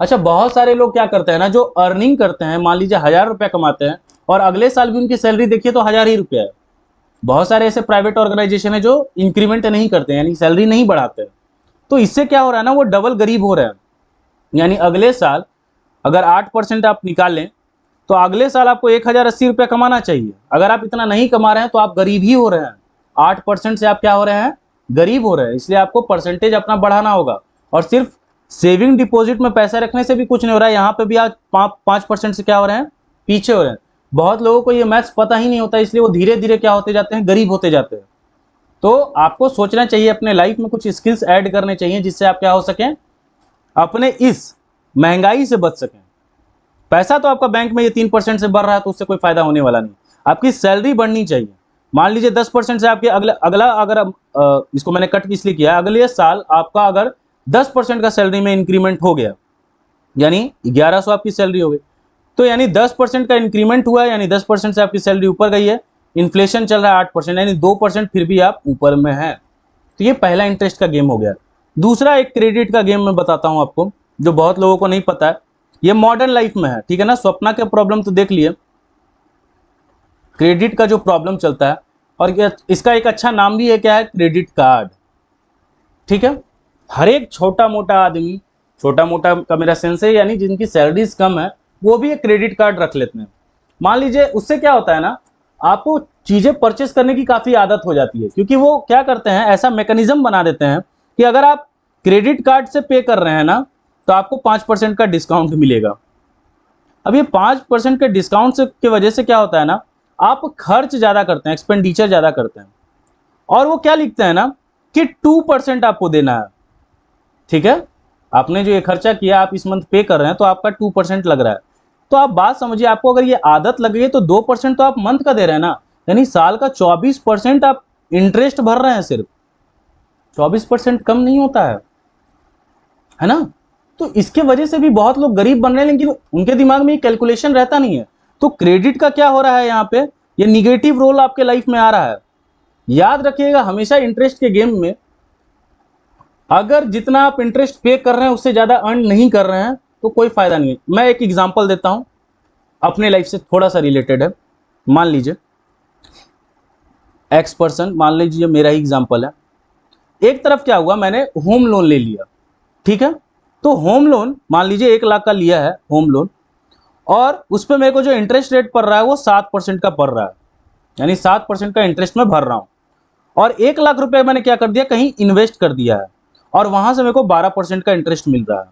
अच्छा, बहुत सारे लोग क्या करते हैं ना, जो अर्निंग करते हैं, मान लीजिए 1000 रुपया कमाते हैं और अगले साल भी उनकी सैलरी देखिए तो 1000 ही रुपया है। बहुत सारे ऐसे प्राइवेट ऑर्गेनाइजेशन है जो इंक्रीमेंट नहीं करते, यानी सैलरी नहीं बढ़ाते। तो इससे क्या हो रहा है ना, वो डबल गरीब हो रहे हैं। यानी अगले साल अगर 8% आप निकालें तो अगले साल आपको 1080 रुपया कमाना चाहिए। अगर आप इतना नहीं कमा रहे हैं तो आप गरीब ही हो रहे हैं। 8% से आप क्या हो रहे हैं? गरीब हो रहे हैं। इसलिए आपको परसेंटेज अपना बढ़ाना होगा। और सिर्फ सेविंग डिपॉजिट में पैसा रखने से भी कुछ नहीं हो रहा है, यहाँ पे भी आज 5% से क्या हो रहे हैं? पीछे हो रहे हैं। बहुत लोगों को ये मैथ्स पता ही नहीं होता, इसलिए वो धीरे धीरे क्या होते जाते हैं? गरीब होते जाते हैं। तो आपको सोचना चाहिए, अपने लाइफ में कुछ स्किल्स ऐड करने चाहिए जिससे आप क्या हो सकें? अपने इस महंगाई से बच सकें। पैसा तो आपका बैंक में ये 3% से बढ़ रहा है, तो उससे कोई फायदा होने वाला नहीं। आपकी सैलरी बढ़नी चाहिए। मान लीजिए 10% से आपके अगला अगर इसको मैंने कट इसलिए किया, अगले साल आपका अगर 10% का सैलरी में इंक्रीमेंट हो गया, यानी 1100 आपकी सैलरी हो गई, तो यानी 10% का इंक्रीमेंट हुआ है, यानी 10% से आपकी सैलरी ऊपर गई है। इन्फ्लेशन चल रहा है 8%, यानी 2% फिर भी आप ऊपर में है। तो ये पहला इंटरेस्ट का गेम हो गया। दूसरा एक क्रेडिट का गेम मैं बताता हूं आपको, जो बहुत लोगों को नहीं पता है। ये मॉडर्न लाइफ में है, ठीक है ना। स्वप्ना के प्रॉब्लम तो देख लिए, क्रेडिट का जो प्रॉब्लम चलता है, और इसका एक अच्छा नाम भी है, क्या है? Credit card. ठीक है, हर एक छोटा मोटा आदमी, छोटा मोटा का मेरा सेंस है, यानी जिनकी सैलरीज कम है, वो भी एक क्रेडिट कार्ड रख लेते हैं। मान लीजिए उससे क्या होता है ना, आपको चीजें परचेस करने की काफी आदत हो जाती है, क्योंकि वो क्या करते हैं, ऐसा मैकेनिज्म बना देते हैं कि अगर आप क्रेडिट कार्ड से पे कर रहे हैं ना, तो आपको 5% का डिस्काउंट मिलेगा। अब ये 5% के डिस्काउंट से की वजह से क्या होता है ना, आप खर्च ज्यादा करते हैं, एक्सपेंडिचर ज्यादा करते हैं। और वो क्या लिखते हैं ना कि 2% आपको देना है। ठीक है, आपने जो ये खर्चा किया, आप इस मंथ पे कर रहे हैं, तो आपका 2% लग रहा है। तो आप बात समझिए, आपको अगर ये आदत लग गई है तो 2% तो आप मंथ का दे रहे हैं ना, यानी साल का 24% आप इंटरेस्ट भर रहे हैं। सिर्फ 24% कम नहीं होता है ना। तो इसके वजह से भी बहुत लोग गरीब बन रहे हैं, लेकिन उनके दिमाग में ये कैलकुलेशन रहता नहीं है। तो क्रेडिट का क्या हो रहा है यहाँ पे, ये निगेटिव रोल आपके लाइफ में आ रहा है। याद रखिएगा हमेशा, इंटरेस्ट के गेम में अगर जितना आप इंटरेस्ट पे कर रहे हैं उससे ज्यादा अर्न नहीं कर रहे हैं तो कोई फायदा नहीं है। मैं एक एग्जांपल देता हूं, अपने लाइफ से थोड़ा सा रिलेटेड है। मान लीजिए एक्स पर्सन, मान लीजिए मेरा ही एग्जांपल है। एक तरफ क्या हुआ, मैंने होम लोन ले लिया। ठीक है, तो होम लोन मान लीजिए 1 लाख का लिया है होम लोन, और उस पर मेरे को जो इंटरेस्ट रेट पड़ रहा है वो 7% का पड़ रहा है, यानी 7% का इंटरेस्ट में भर रहा हूं। और 1 लाख रुपए मैंने क्या कर दिया, कहीं इन्वेस्ट कर दिया है, और वहां से मेरे को 12% का इंटरेस्ट मिल रहा है।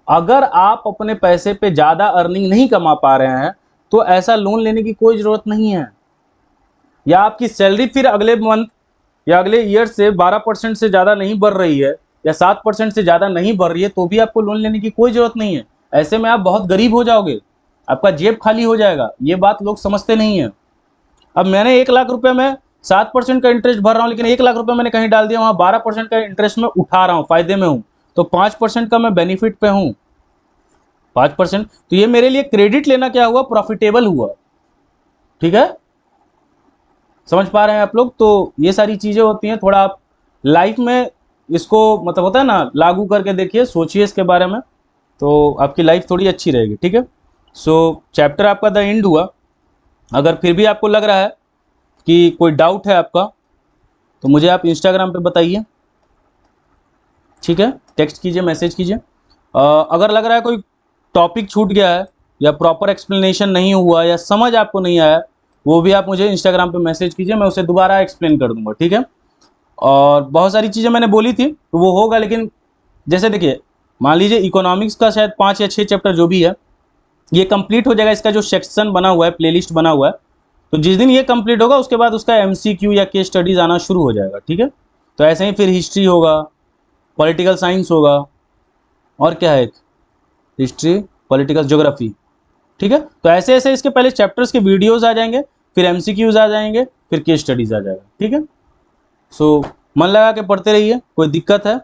अगर आप अपने पैसे पे ज्यादा अर्निंग नहीं कमा पा रहे हैं तो ऐसा लोन लेने की कोई जरूरत नहीं है। या आपकी सैलरी फिर अगले मंथ या अगले ईयर से 12% से ज्यादा नहीं बढ़ रही है, या 7% से ज्यादा नहीं बढ़ रही है, तो भी आपको लोन लेने की कोई जरूरत नहीं है। ऐसे में आप बहुत गरीब हो जाओगे, आपका जेब खाली हो जाएगा। ये बात लोग समझते नहीं है। अब मैंने 1 लाख रुपए में 7% का इंटरेस्ट भर रहा हूं, लेकिन 1 लाख रुपए मैंने कहीं डाल दिया, वहां 12% का इंटरेस्ट में उठा रहा हूं, फायदे में हूं, तो 5% का मैं बेनिफिट पे हूं। 5%, तो ये मेरे लिए क्रेडिट लेना क्या हुआ, प्रॉफिटेबल हुआ। ठीक है, समझ पा रहे हैं आप लोग। तो ये सारी चीजें होती हैं, थोड़ा आप लाइफ में इसको मतलब होता है ना, लागू करके देखिए, सोचिए इसके बारे में, तो आपकी लाइफ थोड़ी अच्छी रहेगी। ठीक है, सो चैप्टर आपका द एंड हुआ। अगर फिर भी आपको लग रहा है कि कोई डाउट है आपका, तो मुझे आप इंस्टाग्राम पे बताइए। ठीक है, टेक्स्ट कीजिए, मैसेज कीजिए। अगर लग रहा है कोई टॉपिक छूट गया है, या प्रॉपर एक्सप्लेनेशन नहीं हुआ, या समझ आपको नहीं आया, वो भी आप मुझे इंस्टाग्राम पे मैसेज कीजिए, मैं उसे दोबारा एक्सप्लेन कर दूंगा। ठीक है, और बहुत सारी चीज़ें मैंने बोली थी तो वो होगा, लेकिन जैसे देखिए, मान लीजिए इकोनॉमिक्स का शायद 5 या 6 चैप्टर जो भी है, ये कंप्लीट हो जाएगा। इसका जो सेक्शन बना हुआ है, प्लेलिस्ट बना हुआ है, तो जिस दिन ये कंप्लीट होगा उसके बाद उसका एमसीक्यू या केस स्टडीज आना शुरू हो जाएगा, ठीक है। तो ऐसे ही फिर हिस्ट्री होगा, पॉलिटिकल साइंस होगा, और क्या है, हिस्ट्री, पॉलिटिकल ज्योग्राफी, ठीक है। तो ऐसे ऐसे इसके पहले चैप्टर्स के वीडियोस आ जाएंगे, फिर एमसीक्यूज आ जाएंगे, फिर केस स्टडीज आ जाएगा, ठीक है। सो मन लगा के पढ़ते रहिए। कोई दिक्कत है,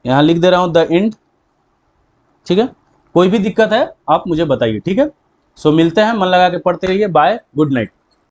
यहाँ लिख दे रहा हूँ द एंड, ठीक है। कोई भी दिक्कत है आप मुझे बताइए, ठीक है। सो मिलते हैं, मन लगा के पढ़ते रहिए। Bye, good night.